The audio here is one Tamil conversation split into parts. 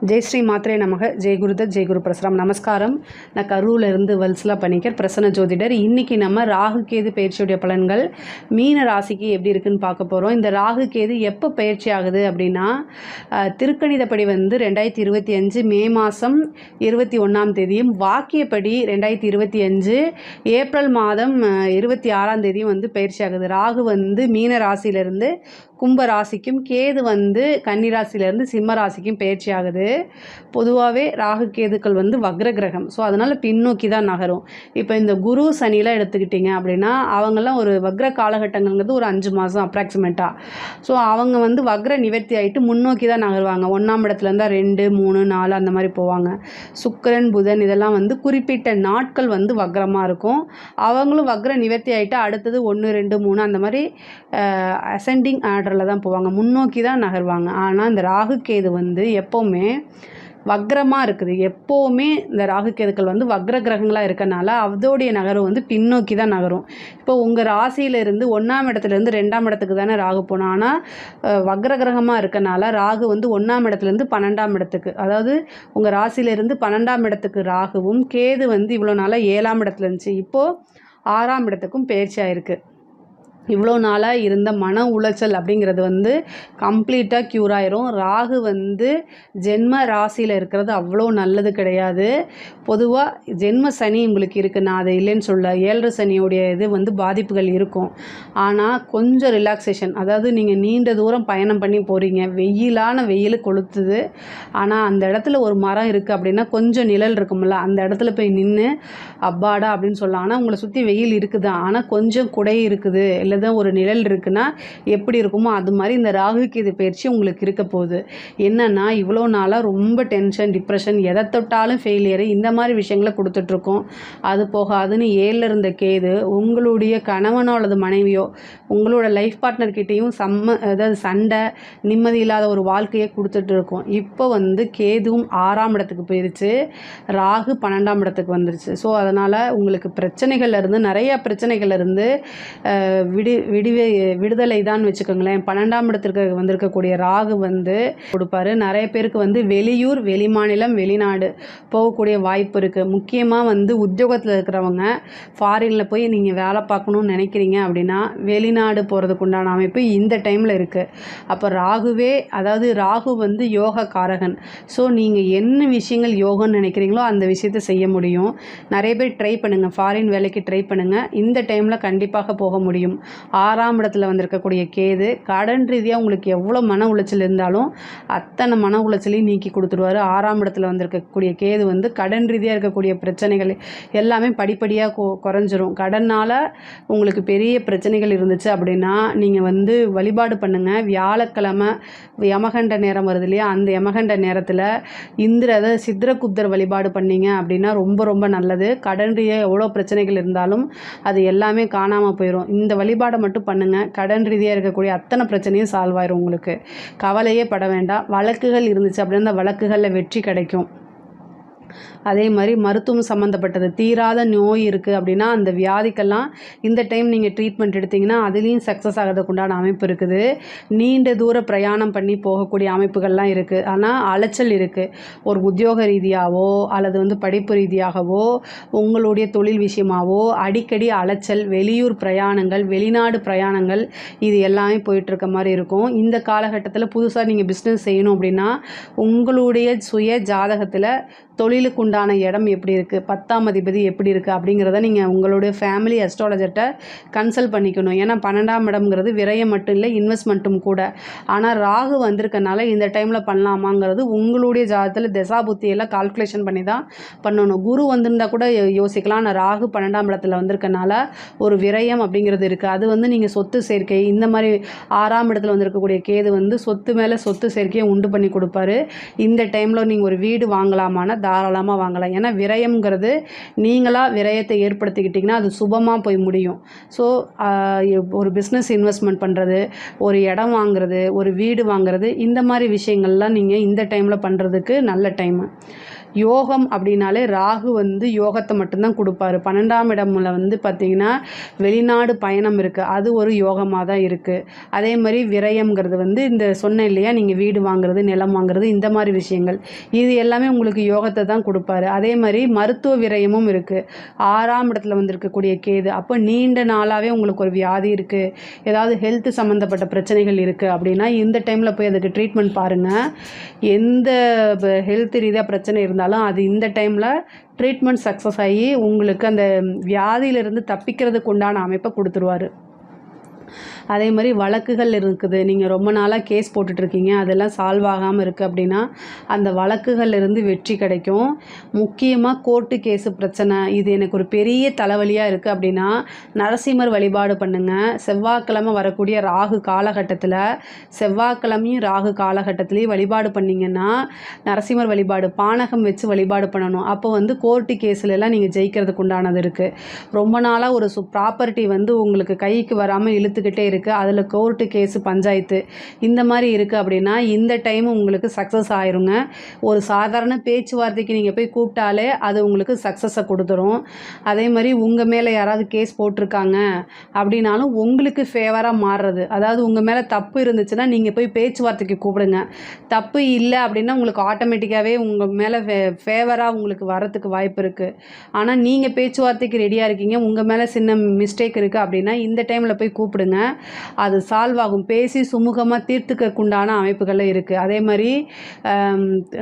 ஜெய் ஸ்ரீ மாத்ரே நமக. ஜெய் குருதத், ஜெய் குரு பிரசரம். நமஸ்காரம். நான் கரூரிலிருந்து வல்சலா பணிக்கர், பிரசன்ன ஜோதிடர். இன்றைக்கி நம்ம ராகு கேது பயிற்சியுடைய பலன்கள் மீன ராசிக்கு எப்படி இருக்குன்னு பார்க்க போகிறோம். இந்த ராகு கேது எப்போ பயிற்சி ஆகுது அப்படின்னா, திருக்கணிதப்படி 2025 மே மாதம் 21 வாக்கியப்படி 2025 ஏப்ரல் மாதம் 26 பயிற்சி ஆகுது. ராகு மீன ராசியிலிருந்து கும்ப ராசிக்கும், கேது கன்னி ராசியிலேருந்து சிம்ம ராசிக்கும் பயிற்சி ஆகுது. பொதுவாகவே ராகு கேதுக்கள் வக்ர கிரகம். ஸோ அதனால் பின்னோக்கி தான் நகரும். இப்போ இந்த குரு சனிலாம் எடுத்துக்கிட்டிங்க அப்படின்னா, அவங்கெல்லாம் ஒரு வக்ர காலகட்டங்கள்ங்கிறது ஒரு 5 மாதம் அப்ராக்சிமேட்டாக. ஸோ அவங்க வக்ர நிவர்த்தி ஆகிட்டு முன்னோக்கி தான் நகருவாங்க. 1ஆம் இடத்துல இருந்தால் 2, 3, 4 அந்த மாதிரி போவாங்க. சுக்கிரன், புதன் இதெல்லாம் குறிப்பிட்ட நாட்கள் வக்ரமாக இருக்கும். அவங்களும் வக்ர நிவர்த்தி ஆகிட்டு அடுத்தது 1, 2, 3 அந்த மாதிரி அசெண்டிங் ஆர்டரில் தான் போவாங்க, முன்னோக்கி தான் நகர்வாங்க. ஆனால் இந்த ராகு கேது எப்போவுமே வக்ரமாக இருக்குது. எப்போவுமே இந்த ராகு கேதுக்கள் வக்ர கிரகங்களாக இருக்கனால அதோடைய நகரம் பின்னோக்கி தான் நகரும். இப்போ உங்கள் ராசியிலிருந்து 1ஆம் இடத்துலேருந்து 2ஆம் இடத்துக்கு தானே ராகு போனோம். ஆனால் வக்ர கிரகமாக இருக்கனால ராகு 1ஆம் இடத்துலேருந்து 12ஆம் இடத்துக்கு, அதாவது உங்கள் ராசியிலிருந்து 12ஆம் இடத்துக்கு ராகுவும், கேது இவ்வளோ நாளாக 7ஆம் இடத்துல இருந்துச்சு, இப்போது 6ஆம் இடத்துக்கும் பயிற்சி ஆகிருக்கு. இவ்வளோ நாளாக இருந்த மன உளைச்சல் அப்படிங்கிறது கம்ப்ளீட்டாக க்யூர் ஆயிரும். ராகு ஜென்ம ராசியில் இருக்கிறது அவ்வளோ நல்லது கிடையாது. பொதுவாக ஜென்ம சனி உங்களுக்கு இருக்குது, நான் அதை இல்லைன்னு சொல்ல. 7 சனியோடைய இது பாதிப்புகள் இருக்கும். ஆனால் கொஞ்சம் ரிலாக்ஸேஷன், அதாவது நீங்கள் நீண்ட தூரம் பயணம் பண்ணி போகிறீங்க, வெயில் கொளுத்துது. ஆனால் அந்த இடத்துல ஒரு மரம் இருக்குது அப்படின்னா கொஞ்சம் நிழல் இருக்கும்ல, அந்த இடத்துல போய் நின்று அப்பாடா அப்படின்னு சொல்லலாம். ஆனால் உங்களை சுற்றி வெயில் இருக்குது, ஆனால் கொஞ்சம் குடை இருக்குது, இல்லை தான் ஒரு நிழல் இருக்குன்னா எப்படி இருக்குமோ அது மாதிரி இந்த ராகு கேது பயிற்சி உங்களுக்கு இருக்க போகுது. என்னன்னா, இவ்வளோ நாளாக ரொம்ப டென்ஷன், டிப்ரெஷன், எதை தொட்டாலும் ஃபெயிலியரு, இந்த மாதிரி விஷயங்களை கொடுத்துட்ருக்கோம். அது போகாதுன்னு 7ல் இருந்த கேது உங்களுடைய கணவனோ அல்லது மனைவியோ உங்களோட லைஃப் பார்ட்னர்கிட்டையும் அதாவது சண்டை, நிம்மதி இல்லாத ஒரு வாழ்க்கையை கொடுத்துட்ருக்கோம். இப்போ கேதுவும் 6ஆம் இடத்துக்கு போயிடுச்சு, ராகு 12ஆம் இடத்துக்கு வந்துருச்சு. ஸோ அதனால் உங்களுக்கு பிரச்சனைகள்லேருந்து, நிறையா பிரச்சனைகள்லேருந்து விடுதலை தான் வச்சுக்கோங்களேன். 12ஆம் இடத்திற்கு வந்திருக்கக்கூடிய ராகு கொடுப்பாரு. நிறைய பேருக்கு வெளியூர், வெளிமாநிலம், வெளிநாடு போகக்கூடிய வாய்ப்பு இருக்குது. முக்கியமாக உத்தியோகத்தில் இருக்கிறவங்க ஃபாரினில் போய் நீங்கள் வேலை பார்க்கணுன்னு நினைக்கிறீங்க அப்படின்னா வெளிநாடு போகிறதுக்கு உண்டான அமைப்பு இந்த டைமில் இருக்குது. அப்போ ராகுவே, அதாவது ராகு யோக காரகன். ஸோ நீங்கள் என்ன விஷயங்கள் யோகன்னு நினைக்கிறீங்களோ அந்த விஷயத்தை செய்ய முடியும். நிறைய பேர் ட்ரை பண்ணுங்கள், ஃபாரின் வேலைக்கு ட்ரை பண்ணுங்கள். இந்த டைமில் கண்டிப்பாக போக முடியும். 6ஆம் இடத்துல வந்திருக்கக்கூடிய கேது கடன் ரீதியாக உங்களுக்கு எவ்வளோ மன உளைச்சல் இருந்தாலும் அத்தனை மன உளைச்சலையும் நீக்கி கொடுத்துருவார். 6ஆம் இடத்துல வந்திருக்கக்கூடிய கேது கடன் ரீதியாக இருக்கக்கூடிய பிரச்சனைகள் எல்லாமே படிப்படியாக குறைஞ்சிரும். கடனால் உங்களுக்கு பெரிய பிரச்சனைகள் இருந்துச்சு அப்படின்னா நீங்கள் வழிபாடு பண்ணுங்கள். வியாழக்கிழமை யமகண்ட நேரம் வருது இல்லையா, அந்த யமகண்ட நேரத்தில் அதாவது சித்திரகுப்தர் வழிபாடு பண்ணிங்க அப்படின்னா ரொம்ப ரொம்ப நல்லது. கடன் ரீதியாக எவ்வளோ பிரச்சனைகள் இருந்தாலும் அது எல்லாமே காணாமல் போயிடும். இந்த வழிபாடை மட்டும் பண்ணுங்கள், கடன் ரீதியாக இருக்கக்கூடிய அத்தனை பிரச்சனையும் சால்வ் ஆயிரும். உங்களுக்கு கவலையே பட வேண்டாம். வழக்குகள் இருந்துச்சு அப்படின்னா அந்த வழக்குகளில் வெற்றி கிடைக்கும். அதே மாதிரி மருத்துவம் சம்மந்தப்பட்டது, தீராத நோய் இருக்குது அப்படின்னா அந்த வியாதிக்கெல்லாம் இந்த டைம் நீங்கள் ட்ரீட்மெண்ட் எடுத்திங்கன்னா அதுலேயும் சக்ஸஸ் ஆகிறதுக்கு உண்டான அமைப்பு இருக்குது. நீண்ட தூர பிரயாணம் பண்ணி போகக்கூடிய அமைப்புகள்லாம் இருக்குது. ஆனால் அலைச்சல் இருக்குது. ஒரு உத்தியோக ரீதியாகவோ அல்லது படிப்பு ரீதியாகவோ உங்களுடைய தொழில் விஷயமாகவோ அடிக்கடி அலைச்சல், வெளியூர் பிரயாணங்கள், வெளிநாடு பிரயாணங்கள், இது எல்லாமே போயிட்டுருக்க மாதிரி இருக்கும். இந்த காலகட்டத்தில் புதுசாக நீங்கள் பிஸ்னஸ் செய்யணும் அப்படின்னா உங்களுடைய சுய ஜாதகத்தில் தொழிலுக்கு உண்டான இடம் எப்படி இருக்குது, 10ஆம் அதிபதி எப்படி இருக்குது அப்படிங்கிறத நீங்கள் உங்களுடைய ஃபேமிலி அஸ்ட்ராலஜர்கிட்ட கன்சல்ட் பண்ணிக்கணும். ஏன்னா 12ஆம் இடம்ங்கிறது விரயம் மட்டும் இல்லை, இன்வெஸ்ட்மெண்ட்டும் கூட. ஆனால் ராகு வந்திருக்கனால இந்த டைமில் பண்ணலாமாங்கிறது உங்களுடைய ஜாதகத்தில் தசாபுத்தியெல்லாம் கால்குலேஷன் பண்ணி தான் பண்ணணும். குரு வந்திருந்தால் கூட யோசிக்கலாம். ஆனால் ராகு 12ஆம் இடத்துல வந்திருக்கனால ஒரு விரயம் அப்படிங்கிறது இருக்குது. அது நீங்கள் சொத்து சேர்க்கை, இந்த மாதிரி 6ஆம் இடத்துல வந்திருக்கக்கூடிய கேது சொத்து மேலே சொத்து சேர்க்கையை உண்டு பண்ணி கொடுப்பாரு. இந்த டைமில் நீங்கள் ஒரு வீடு வாங்கலாமான்னா தாராளமாக வாங்கலாம். ஏன்னா விரயம்ங்கிறது நீங்களாக விரயத்தை ஏற்படுத்திக்கிட்டிங்கன்னா அது சுபமாக போய் முடியும். ஸோ ஒரு பிஸ்னஸ் இன்வெஸ்ட்மெண்ட் பண்ணுறது, ஒரு இடம் வாங்குறது, ஒரு வீடு வாங்குறது, இந்த மாதிரி விஷயங்கள்லாம் நீங்கள் இந்த டைமில் பண்ணுறதுக்கு நல்ல டைமு. யோகம் அப்படின்னாலே ராகு வந்து யோகத்தை மட்டும்தான் கொடுப்பாரு. 12ஆம் இடம்ல வந்து பார்த்திங்கன்னா வெளிநாடு பயணம் இருக்குது, அது ஒரு யோகமாக தான் இருக்குது. அதே மாதிரி விரயம்ங்கிறது வந்து இந்த சொன்னேன் இல்லையா, நீங்கள் வீடு வாங்குறது, நிலம் வாங்குறது, இந்த மாதிரி விஷயங்கள் இது எல்லாமே உங்களுக்கு யோகத்தை தான் கொடுப்பாரு. அதே மாதிரி மருத்துவ விரயமும் இருக்குது. 6ஆம் இடத்துல வந்திருக்கக்கூடிய கேது, அப்போ நீண்ட நாளாகவே உங்களுக்கு ஒரு வியாதி இருக்குது, ஏதாவது ஹெல்த் சம்மந்தப்பட்ட பிரச்சனைகள் இருக்குது அப்படின்னா இந்த டைமில் போய் அதுக்கு ட்ரீட்மெண்ட் பாருங்கள். எந்த ஹெல்த் ரீதியாக பிரச்சனை இருந்தாலும் அது இந்த டைமில் ட்ரீட்மெண்ட் சக்ஸஸ் ஆகி உங்களுக்கு அந்த வியாதியிலிருந்து தப்பிக்கிறதுக்கு உண்டான அமைப்பை கொடுத்துருவார். அதே மாதிரி வழக்குகள் இருக்குது, நீங்கள் ரொம்ப நாளாக கேஸ் போட்டுட்ருக்கீங்க, அதெல்லாம் சால்வ் ஆகாமல் இருக்குது அப்படின்னா அந்த வழக்குகள்லேருந்து வெற்றி கிடைக்கும். முக்கியமாக கோர்ட்டு கேஸு பிரச்சனை, இது எனக்கு ஒரு பெரிய தலைவலியாக இருக்குது அப்படின்னா நரசிம்மர் வழிபாடு பண்ணுங்கள். செவ்வாய்க்கிழமை வரக்கூடிய ராகு காலகட்டத்தில், செவ்வாய்க்கிழமையும் ராகு காலகட்டத்துலேயும் வழிபாடு பண்ணிங்கன்னா நரசிம்மர் வழிபாடு, பானகம் வச்சு வழிபாடு பண்ணணும். அப்போ வந்து கோர்ட்டு கேஸ்லலாம் நீங்கள் ஜெயிக்கிறதுக்கு உண்டானது இருக்குது. ரொம்ப நாளாக ஒரு ப்ராப்பர்ட்டி வந்து உங்களுக்கு கைக்கு வராமல் இழுத்துக்கிட்டே இருக்குது, அதில் கோர்ட்டு கேஸு பஞ்சாயத்து இந்த மாதிரி இருக்குது அப்படின்னா இந்த டைம் உங்களுக்கு சக்ஸஸ் ஆயிருங்க. ஒரு சாதாரண பேச்சுவார்த்தைக்கு நீங்கள் போய் கூப்பிட்டாலே அது உங்களுக்கு சக்ஸஸை கொடுத்துரும். அதே மாதிரி உங்கள் மேலே யாராவது கேஸ் போட்டிருக்காங்க அப்படின்னாலும் உங்களுக்கு ஃபேவராக மாறுறது, அதாவது உங்கள் மேலே தப்பு இருந்துச்சுன்னா நீங்கள் போய் பேச்சுவார்த்தைக்கு கூப்பிடுங்க. தப்பு இல்லை அப்படின்னா உங்களுக்கு ஆட்டோமேட்டிக்காகவே உங்கள் மேலே ஃபேவராக உங்களுக்கு வரத்துக்கு வாய்ப்பு இருக்குது. ஆனால் நீங்கள் பேச்சுவார்த்தைக்கு ரெடியாக இருக்கீங்க, உங்கள் மேலே சின்ன மிஸ்டேக் இருக்குது அப்படின்னா இந்த டைமில் போய் கூப்பிடுங்க, அது சால்வ் ஆகும். பேசி சுமூகமாக தீர்த்துக்கக்குண்டான அமைப்புகள் இருக்குது. அதே மாதிரி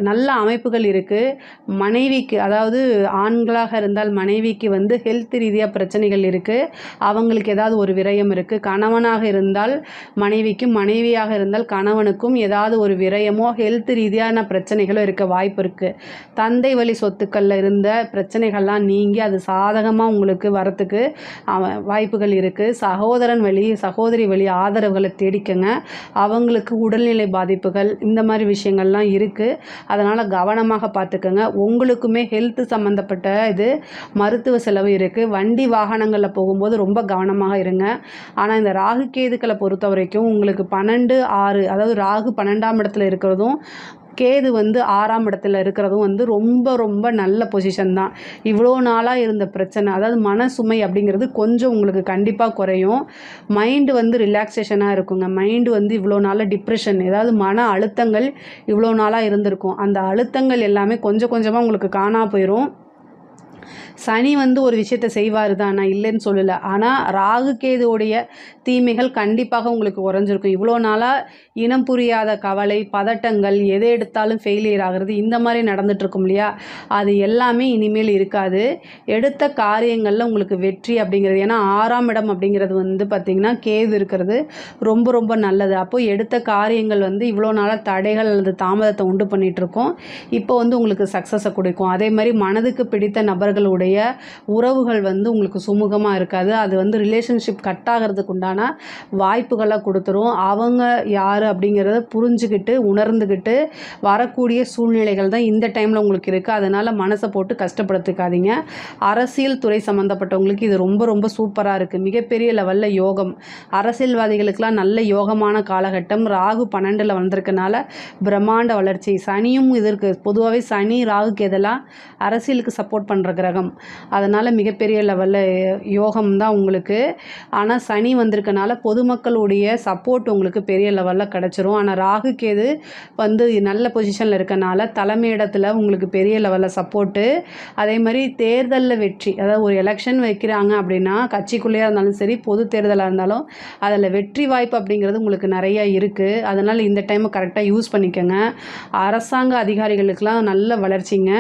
நல்ல அமைப்புகள் இருக்குது. மனைவிக்கு, அதாவது ஆண்களாக இருந்தால் மனைவிக்கு வந்து ஹெல்த் ரீதியாக பிரச்சனைகள் இருக்குது, அவங்களுக்கு ஏதாவது ஒரு விரயம் இருக்குது. கணவனாக இருந்தால் மனைவிக்கும், மனைவியாக இருந்தால் கணவனுக்கும் ஏதாவது ஒரு விரயமோ ஹெல்த் ரீதியான பிரச்சனைகளும் இருக்க வாய்ப்பு இருக்குது. தந்தை வழி சொத்துக்களில் இருந்த பிரச்சனைகள்லாம் நீங்கி அது சாதகமாக உங்களுக்கு வரத்துக்கு வாய்ப்புகள் இருக்குது. சகோதரன் வழி, சகோதரி வழி ஆதரவுகளை தேடிக்கங்க. அவங்களுக்கு உடல்நிலை பாதிப்புகள் இந்த மாதிரி விஷயங்கள்லாம் இருக்குது, அதனால் கவனமாக பார்த்துக்கங்க. உங்களுக்குமே ஹெல்த் சம்மந்தப்பட்ட இது மருத்துவ செலவு இருக்குது. வண்டி வாகனங்களில் போகும்போது ரொம்ப கவனமாக இருங்க. ஆனால் இந்த ராகு கேதுக்களை பொறுத்த வரைக்கும் உங்களுக்கு 12-6, அதாவது ராகு 12ஆம் இடத்துல இருக்கிறதும் கேது வந்து 6ஆம் இடத்துல இருக்கிறதும் வந்து ரொம்ப ரொம்ப நல்ல பொசிஷன் தான். இவ்வளோ நாளாக இருந்த பிரச்சனை, அதாவது மன சுமை அப்படிங்கிறது கொஞ்சம் உங்களுக்கு கண்டிப்பாக குறையும். மைண்டு வந்து ரிலாக்ஸேஷனாக இருக்குங்க. மைண்டு வந்து இவ்வளோ நாளாக டிப்ரெஷன், ஏதாவது மன அழுத்தங்கள் இவ்வளோ நாளாக இருந்திருக்கும், அந்த அழுத்தங்கள் எல்லாமே கொஞ்சம் கொஞ்சமாக உங்களுக்கு காணா போயிடும். சனி வந்து ஒரு விஷயத்தை செய்வார் தான், நான் இல்லைன்னு சொல்லலை. ஆனால் ராகு கேதுவோடைய தீமைகள் கண்டிப்பாக உங்களுக்கு குறைஞ்சிருக்கும். இவ்வளோ நாளாக இனம் புரியாத கவலை, பதட்டங்கள், எதை எடுத்தாலும் ஃபெயிலியர் ஆகிறது, இந்த மாதிரி நடந்துகிட்ருக்கும் இல்லையா, அது எல்லாமே இனிமேல் இருக்காது. எடுத்த காரியங்களில் உங்களுக்கு வெற்றி அப்படிங்கிறது, ஏன்னா 6ஆம் இடம் அப்படிங்கிறது வந்து பார்த்திங்கன்னா கேது இருக்கிறது ரொம்ப ரொம்ப நல்லது. அப்போது எடுத்த காரியங்கள் வந்து இவ்வளோ நாளாக தடைகள் அல்லது தாமதத்தை உண்டு பண்ணிகிட்ருக்கோம், இப்போ வந்து உங்களுக்கு சக்ஸஸை கொடுக்கும். அதே மாதிரி மனதுக்கு பிடித்த நபர்களுடைய உறவுகள் வந்து உங்களுக்கு சுமூகமாக இருக்காது, அது வந்து ரிலேஷன்ஷிப் கட் ஆகிறதுக்கு உண்டான வாய்ப்புகளை கொடுத்துரும். அவங்க யார் அப்படிங்கிறத புரிஞ்சுக்கிட்டு உணர்ந்துக்கிட்டு வரக்கூடிய சூழ்நிலைகள் தான் இந்த டைமில் உங்களுக்கு இருக்குது. அதனால் மனசை போட்டு கஷ்டப்படுத்திக்காதீங்க. அரசியல் துறை சம்மந்தப்பட்டவங்களுக்கு இது ரொம்ப ரொம்ப சூப்பராக இருக்குது, மிகப்பெரிய லெவலில் யோகம். அரசியல்வாதிகளுக்கெல்லாம் நல்ல யோகமான காலகட்டம். ராகு 12ல் வந்திருக்கனால பிரம்மாண்ட வளர்ச்சி. சனியும் இதற்கு பொதுவாகவே சனி ராகுக்கு எதெல்லாம் அரசியலுக்கு சப்போர்ட் பண்ணுற கிரகம், அதனால் மிகப்பெரிய லெவலில் யோகம் தான் உங்களுக்கு. ஆனால் சனி வந்திருக்கனால பொதுமக்களுடைய சப்போர்ட் உங்களுக்கு பெரிய லெவலில் கிடச்சிரும். ஆனால் ராகு கேது வந்து நல்ல பொசிஷனில் இருக்கனால தலைமையிடத்தில் உங்களுக்கு பெரிய லெவலில் சப்போர்ட்டு. அதே மாதிரி தேர்தலில் வெற்றி, அதாவது ஒரு எலெக்ஷன் வைக்கிறாங்க அப்படின்னா கட்சிக்குள்ளேயே இருந்தாலும் சரி, பொது தேர்தலாக இருந்தாலும் அதில் வெற்றி வாய்ப்பு அப்படிங்கிறது உங்களுக்கு நிறையா இருக்குது. அதனால் இந்த டைமை கரெக்டாக யூஸ் பண்ணிக்கோங்க. அரசாங்க அதிகாரிகளுக்கெல்லாம் நல்ல வளர்ச்சிங்க.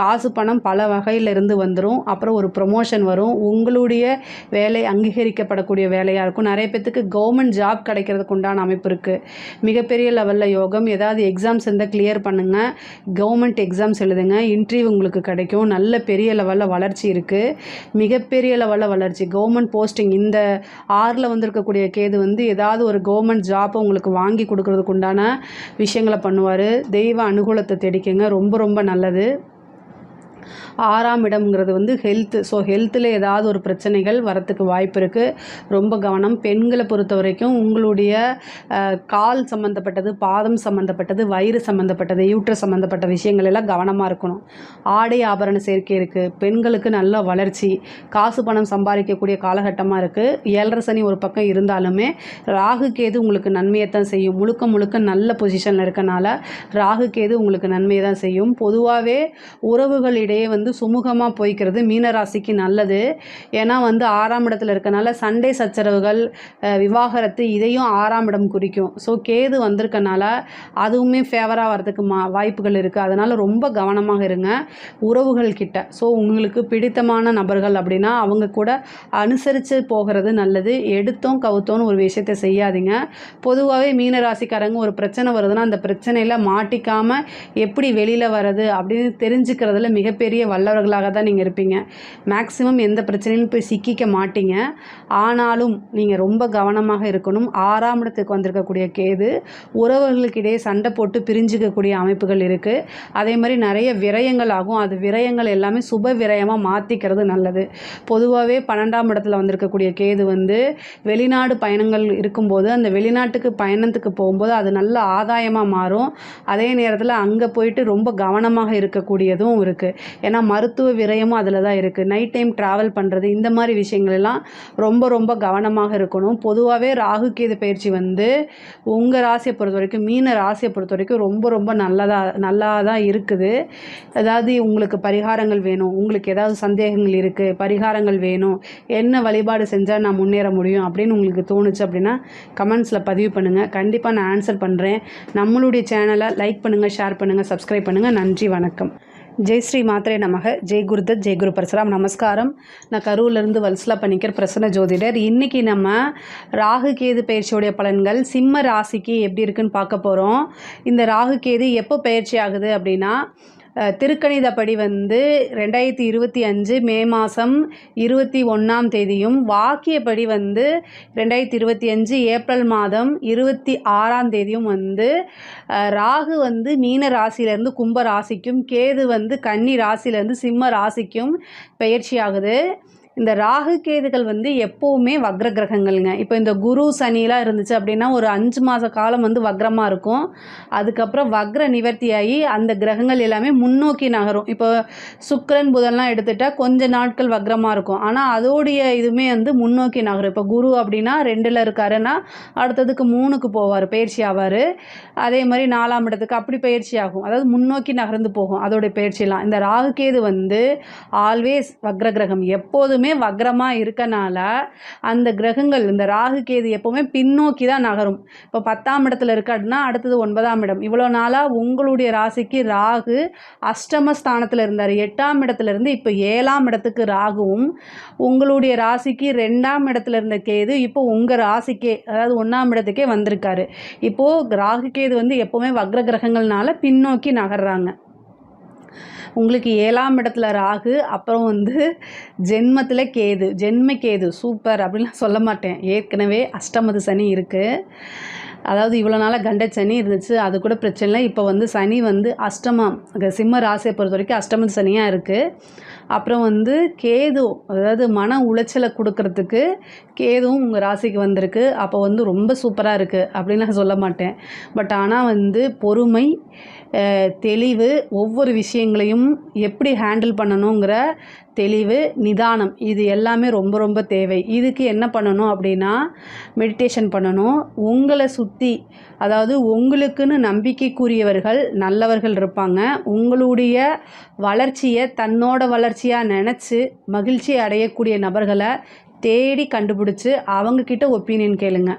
காசு பணம் பல வகையில் இருந்து வந்துடும். அப்புறம் ஒரு ப்ரொமோஷன் வரும், உங்களுடைய வேலை அங்கீகரிக்கப்படக்கூடிய வேலையாக இருக்கும். நிறைய பேத்துக்கு கவர்மெண்ட் ஜாப் கிடைக்கிறதுக்கு உண்டான அமைப்பு இருக்குது. மிகப்பெரிய லெவலில் யோகம். ஏதாவது எக்ஸாம்ஸ் இருந்தால் கிளியர் பண்ணுங்கள், கவர்மெண்ட் எக்ஸாம்ஸ் எழுதுங்க, இன்டர்வியூ உங்களுக்கு கிடைக்கும். நல்ல பெரிய லெவலில் வளர்ச்சி இருக்குது, மிகப்பெரிய லெவலில் வளர்ச்சி. கவர்மெண்ட் போஸ்டிங் இந்த 6ல் வந்திருக்கக்கூடிய கேது வந்து ஏதாவது ஒரு கவர்மெண்ட் ஜாப்பை உங்களுக்கு வாங்கி கொடுக்கறதுக்கு உண்டான விஷயங்களை பண்ணுவார். தெய்வ அனுகூலத்தை தேடிக்கங்க, ரொம்ப ரொம்ப நல்லது. 6ஆம் இடம்ங்கிறது வந்து ஹெல்த்து. ஸோ ஹெல்த்தில் ஏதாவது ஒரு பிரச்சனைகள் வரத்துக்கு வாய்ப்பு இருக்குது. ரொம்ப கவனம். பெண்களை பொறுத்த வரைக்கும் உங்களுடைய கால் சம்மந்தப்பட்டது, பாதம் சம்மந்தப்பட்டது, வயிறு சம்மந்தப்பட்டது, யூட்ரஸ் சம்மந்தப்பட்ட விஷயங்கள் எல்லாம் கவனமாக இருக்கணும். ஆடை ஆபரண சேர்க்கை இருக்குது. பெண்களுக்கு நல்ல வளர்ச்சி, காசு பணம் சம்பாதிக்கக்கூடிய காலகட்டமாக இருக்குது. 7.5 சனி ஒரு பக்கம் இருந்தாலுமே ராகு கேது உங்களுக்கு நன்மையை தான் செய்யும். முழுக்க முழுக்க நல்ல பொசிஷனில் இருக்கனால ராகு கேது உங்களுக்கு நன்மையை தான் செய்யும். பொதுவாகவே உறவுகளிடையே வந்து சுமூகமாக போய்க்கிறது மீனராசிக்கு நல்லது. ஏன்னா வந்து 6ஆம் இடத்துல இருக்கனால சண்டை சச்சரவுகள், விவாகரத்து இதையும் 6ஆம் இடம் குறிக்கும். ஸோ கேது வந்திருக்கனால அதுவுமே ஃபேவராக வரதுக்கு வாய்ப்புகள் இருக்குது. அதனால் ரொம்ப கவனமாக இருங்க உறவுகள் கிட்ட. ஸோ உங்களுக்கு பிடித்தமான நபர்கள் அப்படின்னா அவங்க கூட அனுசரித்து போகிறது நல்லது. எடுத்தோம் கவுத்தோன்னு ஒரு விஷயத்தை செய்யாதீங்க. பொதுவாகவே மீனராசிக்காரங்க ஒரு பிரச்சனை வருதுன்னா அந்த பிரச்சனையில் மாட்டிக்காமல் எப்படி வெளியில் வர்றது அப்படின்னு தெரிஞ்சுக்கிறதுல மிகப்பெரிய வல்லவர்களாக தான் நீங்கள் இருப்பீங்க. மேக்ஸிமம் எந்த பிரச்சனையும் போய் சிக்கிக்க மாட்டீங்க. ஆனாலும் நீங்கள் ரொம்ப கவனமாக இருக்கணும். 6ஆம் இடத்துக்கு வந்திருக்கக்கூடிய கேது உறவுகளுக்கிடையே சண்டை போட்டு பிரிஞ்சுக்கக்கூடிய அமைப்புகள் இருக்குது. அதே மாதிரி நிறைய விரயங்கள் ஆகும். அது விரயங்கள் எல்லாமே சுப விரயமாக மாற்றிக்கிறது நல்லது. பொதுவாகவே 12ஆம் இடத்துல வந்திருக்கக்கூடிய கேது வந்து வெளிநாடு பயணங்கள் இருக்கும்போது அந்த வெளிநாட்டுக்கு பயணத்துக்கு போகும்போது அது நல்ல ஆதாயமாக மாறும். அதே நேரத்தில் அங்கே போயிட்டு ரொம்ப கவனமாக இருக்கக்கூடியதும் இருக்குது. ஏன்னா மருத்துவ விரயமும் அதில் தான் இருக்குது. நைட் டைம் ட்ராவல் பண்ணுறது இந்த மாதிரி விஷயங்கள் எல்லாம் ரொம்ப ரொம்ப கவனமாக இருக்கணும். பொதுவாகவே ராகு கேது பயிற்சி வந்து உங்கள் ராசியை பொறுத்த வரைக்கும், மீன ராசியை பொறுத்த வரைக்கும் ரொம்ப ரொம்ப நல்லா தான் இருக்குது. அதாவது உங்களுக்கு பரிகாரங்கள் வேணும், உங்களுக்கு ஏதாவது சந்தேகங்கள் இருக்குது, பரிகாரங்கள் வேணும், என்ன வழிபாடு செஞ்சால் நான் முன்னேற முடியும் அப்படின்னு உங்களுக்கு தோணுச்சு அப்படின்னா கமெண்ட்ஸில் பதிவு பண்ணுங்கள். கண்டிப்பாக நான் ஆன்சர் பண்ணுறேன். நம்மளுடைய சேனலை லைக் பண்ணுங்கள், ஷேர் பண்ணுங்கள், சப்ஸ்கிரைப் பண்ணுங்கள். நன்றி, வணக்கம். ஜெய் ஸ்ரீ மாத்ரே நமக. ஜெய் குருதத், ஜெய் குரு பரசுராம். நமஸ்காரம். நான் கரூர்லேருந்து வல்சலா பண்ணிக்கிற பிரசன்ன ஜோதிடர். இன்றைக்கி நம்ம ராகு கேது பயிற்சியோடைய பலன்கள் சிம்ம ராசிக்கு எப்படி இருக்குன்னு பார்க்க போகிறோம். இந்த ராகு கேது எப்போ பயிற்சி ஆகுது அப்படின்னா திருக்கணிதப்படி வந்து 2025 மே மாதம் 21ஆம் தேதியும், வாக்கியப்படி வந்து 2025 ஏப்ரல் மாதம் 26ஆம் தேதியும் வந்து ராகு வந்து மீன ராசியிலேருந்து கும்ப ராசிக்கும், கேது வந்து கன்னி ராசியிலேருந்து சிம்ம ராசிக்கும் பயிற்சி ஆகுது. இந்த ராகு கேதுகள் வந்து எப்போவுமே வக்ர கிரகங்கள்ங்க. இப்போ இந்த குரு சனிலாம் இருந்துச்சு அப்படின்னா ஒரு 5 மாத காலம் வந்து வக்ரமாக இருக்கும். அதுக்கப்புறம் வக்ர நிவர்த்தியாகி அந்த கிரகங்கள் எல்லாமே முன்னோக்கி நகரும். இப்போ சுக்கிரன் புதன்லாம் எடுத்துட்டால் கொஞ்ச நாட்கள் வக்ரமாக இருக்கும். ஆனால் அதோடைய இதுவுமே வந்து முன்னோக்கி நகரும். இப்போ குரு அப்படின்னா 2ல் இருக்காருன்னா அடுத்ததுக்கு 3க்கு போவார், பயிற்சி ஆவார். அதே மாதிரி 4ஆம் இடத்துக்கு அப்படி பயிற்சி ஆகும். அதாவது முன்னோக்கி நகர்ந்து போகும் அதோடைய பயிற்சியெல்லாம். இந்த ராகு கேது வந்து ஆல்வேஸ் வக்ர கிரகம், எப்போதுமே வக்ரமாக இருக்கனால அந்த கிரகங்கள் இந்த ராகு கேது எப்போவுமே பின்னோக்கி தான் நகரும். இப்போ 10ஆம் இடத்துல இருக்காருன்னா அடுத்தது 9ஆம் இடம். இவ்வளோ நாளாக உங்களுடைய ராசிக்கு ராகு அஷ்டம ஸ்தானத்தில் இருந்தார். 8ஆம் இடத்துல இருந்து இப்போ 7ஆம் இடத்துக்கு ராகுவும், உங்களுடைய ராசிக்கு 2ஆம் இடத்துல இருந்த கேது இப்போ உங்கள் ராசிக்கே அதாவது 1ஆம் இடத்துக்கே வந்திருக்காரு. இப்போது ராகு கேது வந்து எப்போவுமே வக்ர கிரகங்கள்னால பின்னோக்கி நகர்றாங்க. உங்களுக்கு 7ஆம் இடத்துல ராகு, அப்புறம் வந்து ஜென்மத்தில் கேது, ஜென்ம கேது சூப்பர் அப்படின்லாம் சொல்ல மாட்டேன். ஏற்கனவே அஷ்டமது சனி இருக்குது. அதாவது இவ்வளோ நாளாக கண்ட சனி இருந்துச்சு, அது கூட பிரச்சனை இல்லை. இப்போ வந்து சனி வந்து அஷ்டமம், சிம்ம ராசியை பொறுத்த வரைக்கும் அஷ்டமது சனியாக இருக்குது. அப்புறம் வந்து கேது, அதாவது மன உளைச்சலை கொடுக்கறதுக்கு கேதுவும் உங்கள் ராசிக்கு வந்திருக்கு. அப்போ வந்து ரொம்ப சூப்பராக இருக்குது அப்படின்னு நான் சொல்ல மாட்டேன். பட் ஆனால் வந்து பொறுமை, தெளிவு, ஒவ்வொரு விஷயங்களையும் எப்படி ஹேண்டில் பண்ணணுங்கிற தெளிவு, நிதானம் இது எல்லாமே ரொம்ப ரொம்ப தேவை. இதுக்கு என்ன பண்ணணும் அப்படின்னா மெடிடேஷன் பண்ணணும். உங்களை சுற்றி அதாவது உங்களுக்குன்னு நம்பிக்கைக்குரியவர்கள் நல்லவர்கள் இருப்பாங்க. உங்களுடைய வளர்ச்சியை தன்னோட வளர்ச்சியாக நினச்சி மகிழ்ச்சி அடையக்கூடிய நபர்களை தேடி கண்டுபிடிச்சி அவங்கக்கிட்ட ஒப்பீனியன் கேளுங்க.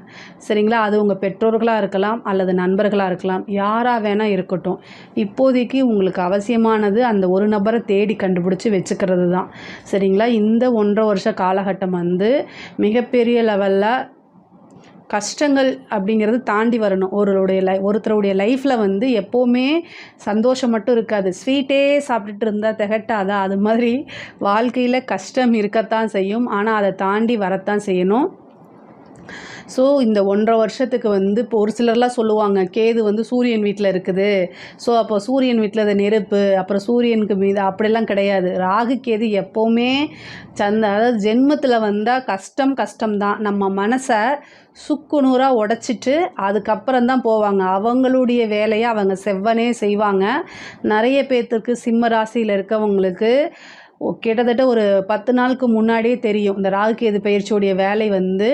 சரிங்களா? அது உங்கள் பெற்றோர்களாக இருக்கலாம் அல்லது நண்பர்களாக இருக்கலாம், யாராக வேணால் இருக்கட்டும். இப்போதைக்கு உங்களுக்கு அவசியமானது அந்த ஒரு நபரை தேடி கண்டுபிடிச்சி வச்சுக்கிறது தான். சரிங்களா? இந்த 1.5 வருஷ காலகட்டம் வந்து மிகப்பெரிய லெவலில் கஷ்டங்கள் அப்படிங்கிறது தாண்டி வரணும். ஒருத்தருடைய லைஃப்பில் வந்து எப்போவுமே சந்தோஷம் மட்டும் இருக்காது. ஸ்வீட்டே சாப்பிட்டுட்டு இருந்தால் திகட்டாதா? அது மாதிரி வாழ்க்கையில் கஷ்டம் இருக்கத்தான் செய்யும். ஆனால் அதை தாண்டி வரத்தான் செய்யணும். ஸோ இந்த 1.5 வருஷத்துக்கு வந்து இப்போ ஒரு சிலர்லாம் சொல்லுவாங்க, கேது வந்து சூரியன் வீட்டில் இருக்குது. ஸோ அப்போ சூரியன் வீட்டில் அது நெருப்பு, அப்புறம் சூரியனுக்கு மீது அப்படிலாம் கிடையாது. ராகு கேது எப்போவுமே அதாவது ஜென்மத்தில் வந்தால் கஷ்டம் தான். நம்ம மனசை சுக்குநூறா உடைச்சிட்டு அதுக்கப்புறம் தான் போவாங்க. அவங்களுடைய வேலையை அவங்க செவ்வனே செய்வாங்க. நிறைய பேர்த்துக்கு சிம்ம ராசியில் இருக்கவங்களுக்கு கிட்டத்தட்ட ஒரு 10 நாளுக்கு முன்னாடியே தெரியும். இந்த ராகு கேது பெயர்ச்சியுடைய வேலை வந்து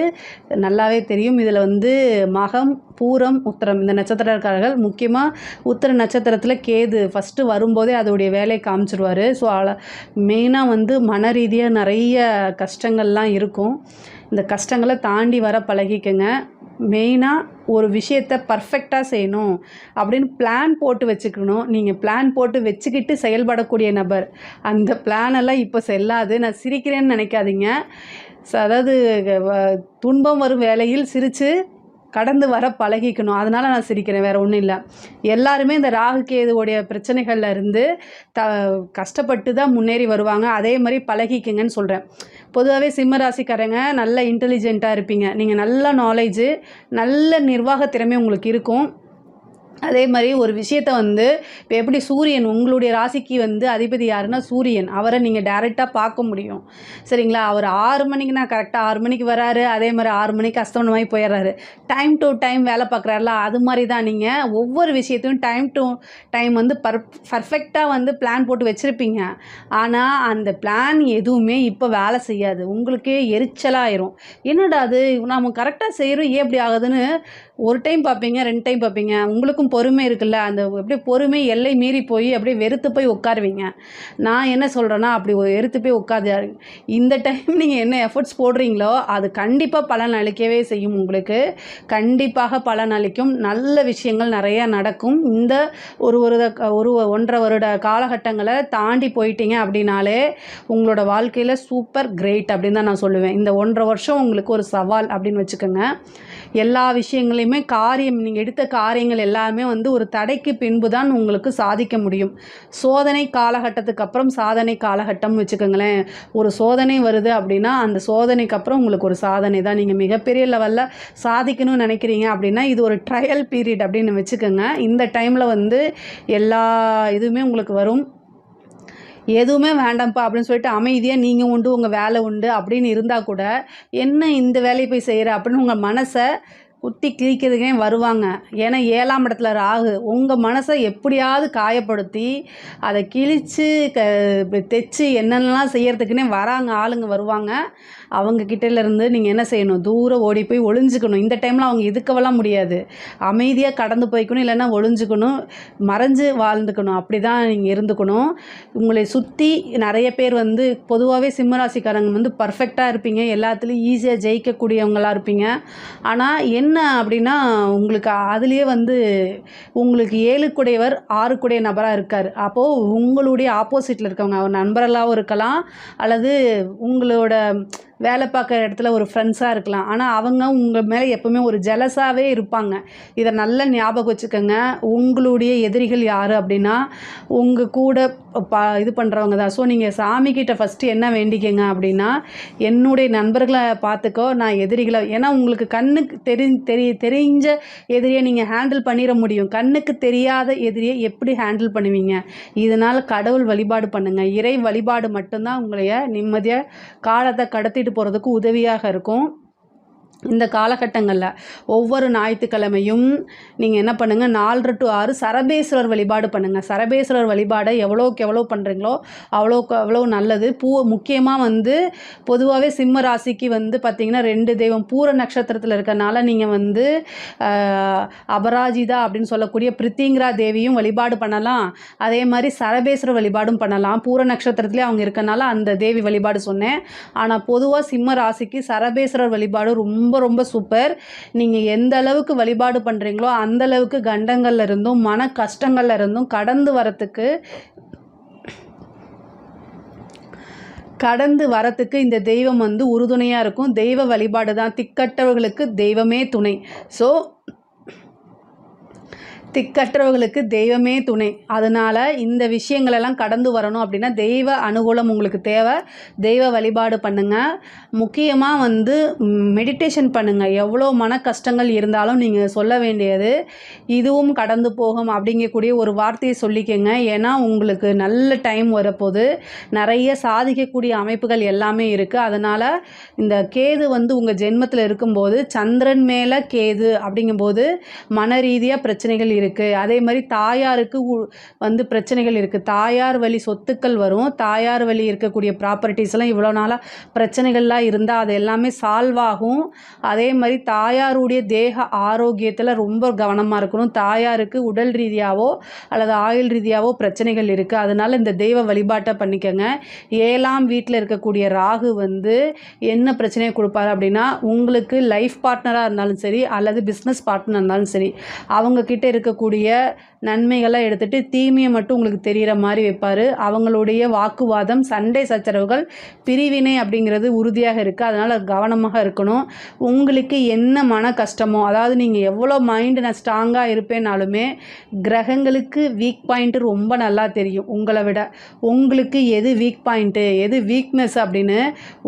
நல்லாவே தெரியும். இதில் வந்து மகம், பூரம், உத்திரம் இந்த நட்சத்திரக்காரர்கள் முக்கியமாக உத்திர நட்சத்திரத்தில் கேது ஃபஸ்ட்டு வரும்போதே அதோடைய வேலையை காமிச்சிருவார். ஸோ மெயினாக வந்து மன ரீதியாக நிறைய கஷ்டங்கள்லாம் இருக்கும். இந்த கஷ்டங்களை தாண்டி வர பழகிக்கங்க. மெயினாக ஒரு விஷயத்தை பர்ஃபெக்டாக செய்யணும் அப்படின்னு பிளான் போட்டு வச்சுக்கணும். நீங்கள் பிளான் போட்டு வச்சுக்கிட்டு செயல்படக்கூடிய நபர். அந்த பிளானெல்லாம் இப்போ செல்லாது. நான் சிரிக்கிறேன்னு நினைக்காதீங்க. அதாவது துன்பம் வரும் வேளையில் சிரித்து கடந்து வர பழகிக்கணும். அதனால் நான் சிரிக்கிறேன், வேறு ஒன்றும் இல்லை. எல்லாருமே இந்த ராகு கேதுவோடைய பிரச்சனைகளில் இருந்து கஷ்டப்பட்டு தான் முன்னேறி வருவாங்க. அதே மாதிரி பழகிக்குங்கன்னு சொல்கிறேன். பொதுவாகவே சிம்ம ராசிக்காரங்க நல்ல இன்டெலிஜென்ட்டாக இருப்பீங்க. நீங்கள் நல்ல நாலேஜு, நல்ல நிர்வாக திறமை உங்களுக்கு இருக்கும். அதே மாதிரி ஒரு விஷயத்தை வந்து இப்போ எப்படி சூரியன் உங்களுடைய ராசிக்கு வந்து அதிபதி யாருன்னா சூரியன். அவரை நீங்கள் டைரெக்டாக பார்க்க முடியும், சரிங்களா? அவர் 6 மணிக்கு நான் கரெக்டாக 6 மணிக்கு வராரு, அதே மாதிரி 6 மணிக்கு அஸ்தமனமாகி போயிடுறாரு. டைம் டு டைம் வேலை பார்க்குறாருல, அது மாதிரி தான் நீங்கள் ஒவ்வொரு விஷயத்தையும் டைம் டு டைம் வந்து பர்ஃபெக்டாக வந்து பிளான் போட்டு வச்சுருப்பீங்க. ஆனால் அந்த பிளான் எதுவுமே இப்போ வேலை செய்யாது. உங்களுக்கே எரிச்சலாயிரும். என்னடா அது நம்ம கரெக்டாக செய்கிறோம், ஏன் இப்படி ஆகுதுன்னு ஒரு டைம் பார்ப்பீங்க, 2 டைம் பார்ப்பீங்க. உங்களுக்கும் பொறுமை இருக்குல்ல, அந்த அப்படியே பொறுமை எல்லை மீறி போய் அப்படியே வெறுத்து போய் உட்காருவீங்க. நான் என்ன சொல்கிறேன்னா, அப்படி வெறுத்து போய் உட்காது. இந்த டைம் நீங்கள் என்ன எஃபர்ட்ஸ் போடுறீங்களோ அது கண்டிப்பாக பலன் அளிக்கவே செய்யும். உங்களுக்கு கண்டிப்பாக பலன் அளிக்கும். நல்ல விஷயங்கள் நிறையா நடக்கும். இந்த ஒரு 1.5 வருட காலகட்டங்களை தாண்டி போயிட்டீங்க அப்படின்னாலே உங்களோட வாழ்க்கையில் சூப்பர் கிரேட் அப்படின்னு தான் நான் சொல்லுவேன். இந்த 1.5 வருஷம் உங்களுக்கு ஒரு சவால் அப்படின்னு வச்சுக்கோங்க. எல்லா விஷயங்களையுமே நீங்கள் எடுத்த காரியங்கள் எல்லாமே வந்து ஒரு தடைக்கு பின்பு தான் உங்களுக்கு சாதிக்க முடியும். சோதனை காலகட்டத்துக்கு அப்புறம் சாதனை காலகட்டம்னு வச்சுக்கோங்களேன். ஒரு சோதனை வருது அப்படின்னா அந்த சோதனைக்கு அப்புறம் உங்களுக்கு ஒரு சாதனை தான். நீங்கள் மிகப்பெரிய லெவலில் சாதிக்கணும்னு நினைக்கிறீங்க அப்படின்னா இது ஒரு ட்ரையல் பீரியட் அப்படின்னு வச்சுக்கோங்க. இந்த டைமில் வந்து எல்லா இதுவுமே உங்களுக்கு வரும். எதுவுமே வேண்டாம்ப்பா அப்படின்னு சொல்லிட்டு அமைதியாக நீங்கள் உண்டு உங்கள் வேலை உண்டு அப்படின்னு இருந்தால் கூட, என்ன இந்த வேலையை போய் செய்கிற அப்படின்னு உங்கள் மனசை குத்தி கிழிக்கிறதுக்கே வருவாங்க. ஏன்னா 7ஆம் இடத்துல ராகு உங்கள் மனசை எப்படியாவது காயப்படுத்தி அதை கிழித்து தைச்சி என்னென்னலாம் செய்கிறதுக்குன்னே ஆளுங்க வருவாங்க. அவங்க கிட்டேருந்து நீங்கள் என்ன செய்யணும், தூரம் ஓடி போய் ஒளிஞ்சுக்கணும். இந்த டைமில் அவங்க இதுக்கவெல்லாம் முடியாது. அமைதியாக கடந்து போய்க்கணும், இல்லைன்னா ஒளிஞ்சுக்கணும், மறைஞ்சு வாழ்ந்துக்கணும். அப்படி தான் நீங்கள் இருந்துக்கணும். உங்களை சுற்றி நிறைய பேர் வந்து பொதுவாகவே சிம்மராசிக்காரங்க வந்து பர்ஃபெக்டாக இருப்பீங்க, எல்லாத்துலேயும் ஈஸியாக ஜெயிக்கக்கூடியவங்களாக இருப்பீங்க. ஆனால் என்ன அப்படின்னா உங்களுக்கு அதுலேயே வந்து உங்களுக்கு 7 கூடையவர் 6 கூடைய நபராக இருக்கார். அப்போது உங்களுடைய ஆப்போசிட்டில் இருக்கவங்க அவர் நண்பர்களாகவும் இருக்கலாம், அல்லது உங்களோட வேலை பார்க்குற இடத்துல ஒரு ஃப்ரெண்ட்ஸாக இருக்கலாம். ஆனால் அவங்க உங்கள் மேலே எப்போவுமே ஒரு ஜெலஸாகவே இருப்பாங்க. இதை நல்லா ஞாபகம் வச்சுக்கோங்க. உங்களுடைய எதிரிகள் யார் அப்படின்னா உங்கள் கூட இது பண்ணுறவங்க தான். ஸோ நீங்கள் சாமிக்கிட்ட ஃபஸ்ட்டு என்ன வேண்டிக்கங்க அப்படின்னா, என்னுடைய நண்பர்களை பார்த்துக்கோ, நான் எதிரிகளை, ஏன்னா உங்களுக்கு கண்ணுக்கு தெரிஞ்ச எதிரியை நீங்கள் ஹேண்டில் பண்ணிட முடியும். கண்ணுக்கு தெரியாத எதிரியை எப்படி ஹேண்டில் பண்ணுவீங்க? இதனால் கடவுள் வழிபாடு பண்ணுங்கள். இறை வழிபாடு மட்டும்தான் உங்களைய நிம்மதியாக காலத்தை கடத்திட்டு போகிறதுக்கு உதவியாக இருக்கும். இந்த காலகட்டங்களில் ஒவ்வொரு ஞாயிற்றுக்கிழமையும் நீங்கள் என்ன பண்ணுங்கள், 4 to 6 சரபேஸ்வரர் வழிபாடு பண்ணுங்கள். சரபேஸ்வரர் வழிபாடை எவ்வளோக்கு எவ்வளோ பண்ணுறீங்களோ அவ்வளோக்கு அவ்வளோ நல்லது. முக்கியமாக வந்து பொதுவாகவே சிம்ம ராசிக்கு வந்து பார்த்திங்கன்னா 2 தெய்வம் பூர நட்சத்திரத்தில் இருக்கிறனால நீங்கள் வந்து அபராஜிதா அப்படின்னு சொல்லக்கூடிய பிரித்திங்கிரா தேவியும் வழிபாடு பண்ணலாம். அதே மாதிரி சரபேஸ்வரர் வழிபாடும் பண்ணலாம். பூர நட்சத்திரத்துலேயே அவங்க இருக்கனால அந்த தேவி வழிபாடு சொன்னேன். ஆனால் பொதுவாக சிம்ம ராசிக்கு சரபேஸ்வரர் வழிபாடு ரொம்ப ரொம்ப சூப்பர். நீங்கள் எந்த அளவுக்கு வழிபாடு பண்ணுறீங்களோ அந்த அளவுக்கு கண்டங்கள்ல இருந்தும் மன கஷ்டங்கள்ல இருந்தும் கடந்து வரத்துக்கு இந்த தெய்வம் வந்து உறுதுணையாக இருக்கும். தெய்வ வழிபாடு தான். திக்கட்டவர்களுக்கு தெய்வமே துணை. ஸோ திக்கற்றவர்களுக்கு தெய்வமே துணை. அதனால் இந்த விஷயங்களெல்லாம் கடந்து வரணும் அப்படின்னா தெய்வ அனுகூலம் உங்களுக்கு தேவை. தெய்வ வழிபாடு பண்ணுங்கள். முக்கியமாக வந்து மெடிடேஷன் பண்ணுங்கள். எவ்வளோ மன கஷ்டங்கள் இருந்தாலும் நீங்கள் சொல்ல வேண்டியது இதுவும் கடந்து போகும் அப்படிங்கக்கூடிய ஒரு வார்த்தையை சொல்லிக்கங்க. ஏன்னா உங்களுக்கு நல்ல டைம் வரப்போகுது. நிறைய சாதிக்கக்கூடிய அமைப்புகள் எல்லாமே இருக்குது. அதனால் இந்த கேது வந்து உங்கள் ஜென்மத்தில் இருக்கும்போது சந்திரன் மேலே கேது அப்படிங்கும்போது மன ரீதியாக பிரச்சனைகள் இருக்குது. அதே மாதிரி தாயாருக்கு வந்து பிரச்சனைகள் இருக்குது. தாயார் வழி சொத்துக்கள் வரும். தாயார் வழி இருக்கக்கூடிய ப்ராப்பர்ட்டிஸ்லாம் இவ்வளோ நாளாக பிரச்சனைகள்லாம் இருந்தால் அது எல்லாமே சால்வ் ஆகும். அதே மாதிரி தாயாருடைய தேக ஆரோக்கியத்தில் ரொம்ப கவனமாக இருக்கணும். தாயாருக்கு உடல் ரீதியாகவோ அல்லது ஆயுள் ரீதியாகவோ பிரச்சனைகள் இருக்குது. அதனால் இந்த தெய்வ வழிபாட்டை பண்ணிக்கோங்க. 7ஆம் வீட்டில் இருக்கக்கூடிய ராகு வந்து என்ன பிரச்சனையை கொடுப்பாரு அப்படின்னா, உங்களுக்கு லைஃப் பார்ட்னராக இருந்தாலும் சரி அல்லது பிஸ்னஸ் பார்ட்னர் இருந்தாலும் சரி, அவங்கக்கிட்ட இருக்கக்கூடிய நன்மைகளை எடுத்துகிட்டு தீமையை மட்டும் உங்களுக்கு தெரிகிற மாதிரி வைப்பார். அவங்களுடைய வாக்குவாதம், சண்டை சச்சரவுகள், பிரிவினை அப்படிங்கிறது உறுதியாக இருக்குது. அதனால் கவனமாக இருக்கணும். உங்களுக்கு என்ன மன கஷ்டமோ, அதாவது நீங்கள் எவ்வளோ மைண்டு நான் ஸ்ட்ராங்காக இருப்பேனாலுமே கிரகங்களுக்கு வீக் பாயிண்ட்டு ரொம்ப நல்லா தெரியும் உங்களை விட. உங்களுக்கு எது வீக் பாயிண்ட்டு, எது வீக்னஸ் அப்படின்னு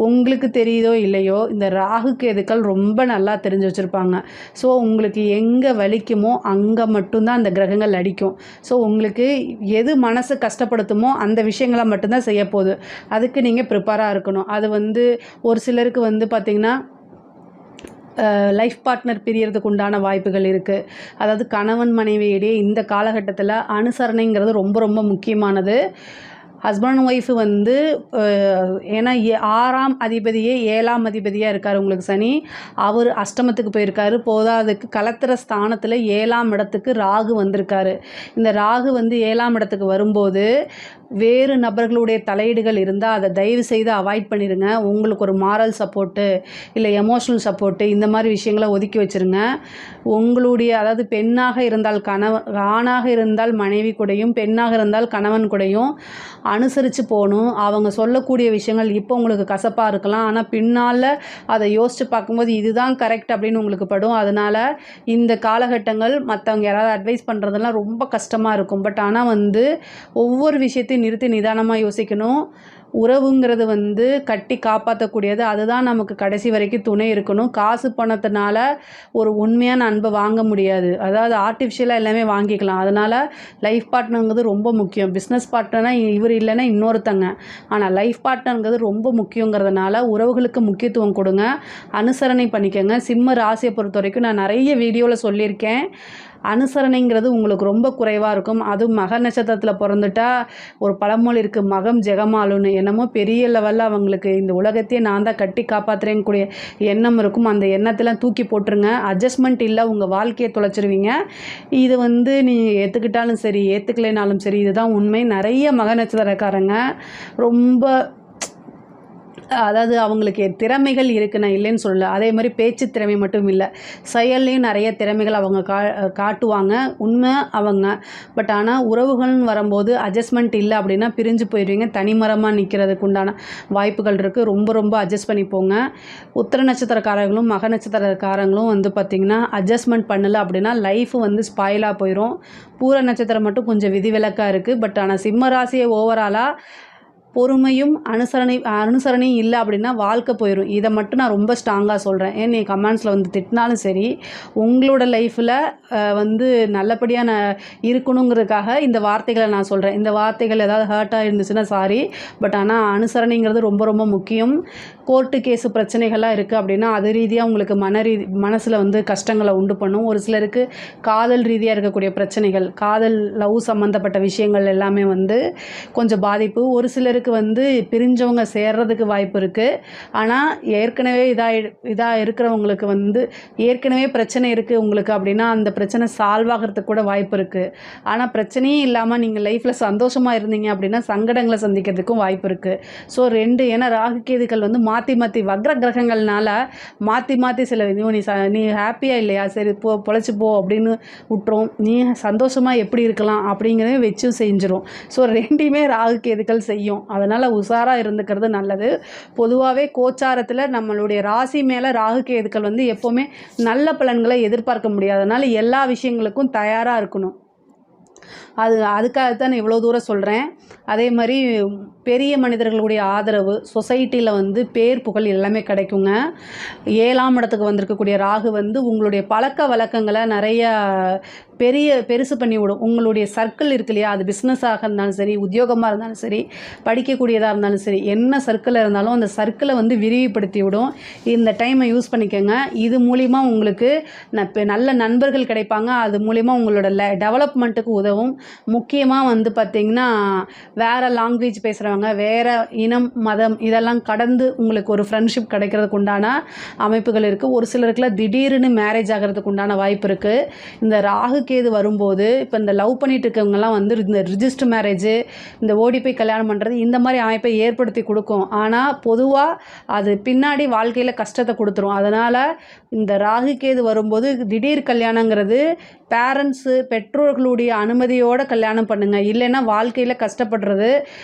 உங்களுக்கு தெரியுதோ இல்லையோ, இந்த ராகு கேதுக்கள் ரொம்ப நல்லா தெரிஞ்சு வச்சுருப்பாங்க. ஸோ உங்களுக்கு எங்கே வலிக்குமோ அங்கே மட்டும்தான் அந்த கிரகங்கள் அடிக்கும். ஸோ உங்களுக்கு எது மனசு கஷ்டப்படுத்துமோ அந்த விஷயங்களை மட்டும்தான் செய்ய போகுது. அதுக்கு நீங்கள் ப்ரிப்பேராக இருக்கணும். அது வந்து ஒரு சிலருக்கு வந்து பார்த்திங்கன்னா லைஃப் பார்ட்னர் பிரியறதுக்கு உண்டான வாய்ப்புகள் இருக்குது. அதாவது கணவன் மனைவியிடையே இந்த காலகட்டத்தில் அனுசரணைங்கிறது ரொம்ப ரொம்ப முக்கியமானது. ஹஸ்பண்ட் அண்ட் ஒய்ஃபு வந்து ஏன்னா 6ஆம் அதிபதியே 7ஆம் அதிபதியாக இருக்கார் உங்களுக்கு சனி. அவர் அஷ்டமத்துக்கு போயிருக்காரு. போதாதுக்கு கலத்திர ஸ்தானத்தில் 7ஆம் இடத்துக்கு ராகு வந்திருக்காரு. இந்த ராகு வந்து 7ஆம் இடத்துக்கு வரும்போது வேறு நபர்களுடைய தலையீடுகள் இருந்தால் அதை தயவு செய்து அவாய்ட் பண்ணிடுங்க. உங்களுக்கு ஒரு மாரல் சப்போர்ட்டு இல்லை எமோஷ்னல் சப்போர்ட்டு இந்த மாதிரி விஷயங்களை ஒதுக்கி வச்சுருங்க. உங்களுடைய அதாவது பெண்ணாக இருந்தால் ஆணாக இருந்தால் மனைவி கூடயும், பெண்ணாக இருந்தால் கணவன் கூடயும் அனுசரித்து போகணும். அவங்க சொல்லக்கூடிய விஷயங்கள் இப்போ உங்களுக்கு கசப்பாக இருக்கலாம், ஆனால் பின்னால் அதை யோசித்து பார்க்கும்போது இதுதான் கரெக்ட் அப்படின்னு உங்களுக்கு படும். அதனால் இந்த காலகட்டங்கள் மற்றவங்க யாராவது அட்வைஸ் பண்ணுறதெல்லாம் ரொம்ப கஷ்டமாக இருக்கும். பட் ஆனால் வந்து ஒவ்வொரு விஷயத்தையும் நிறுத்தி நிதானமாக யோசிக்கணும். உறவுங்கிறது வந்து கட்டி காப்பாற்றக்கூடியது. அதுதான் நமக்கு கடைசி வரைக்கும் துணை இருக்கணும். காசு பணத்தினால ஒரு உண்மையான அன்பை வாங்க முடியாது. அதாவது ஆர்டிஃபிஷியலாக எல்லாமே வாங்கிக்கலாம். அதனால் லைஃப் பார்ட்னருங்கிறது ரொம்ப முக்கியம். பிஸ்னஸ் பார்ட்னர்னால் இவர் இல்லைன்னா இன்னொருத்தங்க. ஆனால் லைஃப் பார்ட்னருங்கிறது ரொம்ப முக்கியங்கிறதுனால உறவுகளுக்கு முக்கியத்துவம் கொடுங்க. அனுசரணை பண்ணிக்கோங்க. சிம்ம ராசியை பொறுத்த வரைக்கும் நான் நிறைய வீடியோவில் சொல்லியிருக்கேன். அனுசரணைங்கிறது உங்களுக்கு ரொம்ப குறைவாக இருக்கும். அதுவும் மக நட்சத்திரத்தில் பிறந்துட்டா ஒரு பழமொழி இருக்குது, மகம் ஜெகமாலுன்னு. என்னமோ பெரிய லெவலில் அவங்களுக்கு இந்த உலகத்தையே நான் தான் கட்டி காப்பாற்றுறேன் கூடிய எண்ணம் இருக்கும். அந்த எண்ணத்தெல்லாம் தூக்கி போட்டுருங்க. அட்ஜஸ்ட்மெண்ட் இல்லை, உங்கள் வாழ்க்கையை தொலைச்சிருவீங்க. இது வந்து நீங்கள் ஏற்றுக்கிட்டாலும் சரி ஏற்றுக்கலைனாலும் சரி இதுதான் உண்மை. நிறைய மக நட்சத்திரக்காரங்க ரொம்ப அதாவது அவங்களுக்கு திறமைகள் இருக்குது, நான் இல்லைன்னு சொல்லலை. அதே மாதிரி பேச்சு திறமை மட்டும் இல்லை, செயல்லையும் நிறைய திறமைகள் அவங்க காட்டுவாங்க. உண்மை அவங்க. பட் ஆனால் உறவுகள்னு வரும்போது அட்ஜஸ்ட்மெண்ட் இல்லை அப்படின்னா பிரிஞ்சு போயிடுவீங்க. தனிமரமாக நிற்கிறதுக்கு உண்டான வாய்ப்புகள் இருக்குது. ரொம்ப ரொம்ப அட்ஜஸ்ட் பண்ணி போங்க. உத்திர நட்சத்திரக்காரங்களும் மக நட்சத்திரக்காரங்களும் வந்து பார்த்திங்கன்னா அட்ஜஸ்ட்மெண்ட் பண்ணலை அப்படின்னா லைஃப் வந்து ஸ்பாயிலாக போயிடும். பூர நட்சத்திரம் மட்டும் கொஞ்சம் விதிவிலக்காக இருக்குது. பட் ஆனால் சிம்ம ராசியை ஓவராலாக பொறுமையும் அனுசரணையும் இல்லை அப்படின்னா வாழ்க்கை போயிடும். இதை மட்டும் நான் ரொம்ப ஸ்ட்ராங்காக சொல்கிறேன். ஏன் நீ கமெண்ட்ஸில் வந்து திட்டினாலும் சரி, உங்களோட லைஃப்பில் வந்து நல்லபடியாக நான் இருக்கணுங்கிறதுக்காக இந்த வார்த்தைகளை நான் சொல்கிறேன். இந்த வார்த்தைகள் ஏதாவது ஹர்ட்டாக இருந்துச்சுன்னா சாரி. பட் ஆனால் அனுசரணைங்கிறது ரொம்ப ரொம்ப முக்கியம். கோர்ட்டு கேஸு பிரச்சனைகள்லாம் இருக்குது அப்படின்னா அது ரீதியாக உங்களுக்கு மனசில் வந்து கஷ்டங்களை உண்டு பண்ணும். ஒரு சிலருக்கு காதல் ரீதியாக இருக்கக்கூடிய பிரச்சனைகள், காதல் லவ் சம்மந்தப்பட்ட விஷயங்கள் எல்லாமே வந்து கொஞ்சம் பாதிப்பு. ஒரு சிலருக்கு வந்து பிரிஞ்சவங்க சேர்றதுக்கு வாய்ப்பு இருக்குது. ஆனால் ஏற்கனவே இதாக இருக்கிறவங்களுக்கு வந்து ஏற்கனவே பிரச்சனை இருக்குது உங்களுக்கு அப்படின்னா அந்த பிரச்சனை சால்வ் ஆகிறதுக்கு கூட வாய்ப்பு இருக்குது. ஆனால் பிரச்சனையே இல்லாமல் நீங்கள் லைஃப்பில் சந்தோஷமாக இருந்தீங்க அப்படின்னா சங்கடங்களை சந்திக்கிறதுக்கும் வாய்ப்பு இருக்குது. ஸோ ஏன்னா ராகு கேதுக்கள் வந்து மாற்றி வக்ர கிரகங்கள்னால மாற்றி சில நீ ஹாப்பியாக இல்லையா, சரி பொழைச்சி போ அப்படின்னு விட்டுரும். நீ சந்தோஷமாக எப்படி இருக்கலாம் அப்படிங்கிறத வச்சும் செஞ்சிடும். ஸோ ரெண்டையுமே ராகு கேதுக்கள் செய்யும். அதனால் உஷாராக இருந்துக்கிறது நல்லது. பொதுவாகவே கோச்சாரத்தில் நம்மளுடைய ராசி மேலே ராகு கேதுக்கள் வந்து எப்போவுமே நல்ல பலன்களை எதிர்பார்க்க முடியாது. அதனால் எல்லா விஷயங்களுக்கும் தயாராக இருக்கணும். அதுக்காகத்தான் நான் இவ்வளோ தூரம் சொல்கிறேன். அதே மாதிரி பெரிய மனிதர்களுடைய ஆதரவு, சொசைட்டியில் வந்து பேர் புகழ் எல்லாமே கிடைக்குங்க. 7ஆம் இடத்துக்கு வந்திருக்கக்கூடிய ராகு வந்து உங்களுடைய பழக்க வழக்கங்களை நிறையா பெருசு பண்ணி விடும். உங்களுடைய சர்க்கிள் இருக்கு இல்லையா, அது பிஸ்னஸாக இருந்தாலும் சரி, உத்தியோகமாக இருந்தாலும் சரி, படிக்கக்கூடியதாக இருந்தாலும் சரி, என்ன சர்க்கிளில் இருந்தாலும் அந்த சர்க்கிளை வந்து விரிவுபடுத்தி விடும். இந்த டைமை யூஸ் பண்ணிக்கோங்க. இது மூலிமா உங்களுக்கு நல்ல நண்பர்கள் கிடைப்பாங்க. அது மூலிமா உங்களோட டெவலப்மெண்ட்டுக்கு உதவும். முக்கியமாக வந்து பார்த்திங்கன்னா வேறு லாங்குவேஜ் பேசுகிறவங்க, வேறு இனம், மதம் இதெல்லாம் கடந்து உங்களுக்கு ஒரு ஃப்ரெண்ட்ஷிப் கிடைக்கிறதுக்கு உண்டான அமைப்புகள் இருக்குது. ஒரு சிலருக்குலாம் திடீர்னு மேரேஜ் ஆகிறதுக்கு உண்டான வாய்ப்பு இருக்குது. இந்த ராகு கேது வரும்போது இப்போ இந்த லவ் பண்ணிட்டு இருக்கவங்கலாம் வந்து இந்த ரிஜிஸ்டர் மேரேஜு, இந்த ஓடி போய் கல்யாணம் பண்ணுறது, இந்த மாதிரி அமைப்பை ஏற்படுத்தி கொடுக்கும். ஆனால் பொதுவாக அது பின்னாடி வாழ்க்கையில் கஷ்டத்தை கொடுத்துரும். அதனால் இந்த ராகு கேது வரும்போது திடீர் கல்யாணங்கிறது பெற்றோர்களுடைய அனுமதியோடு கல்யாணம் பண்ணுங்கள். இல்லைன்னா வாழ்க்கையில் கஷ்டப்படுறது,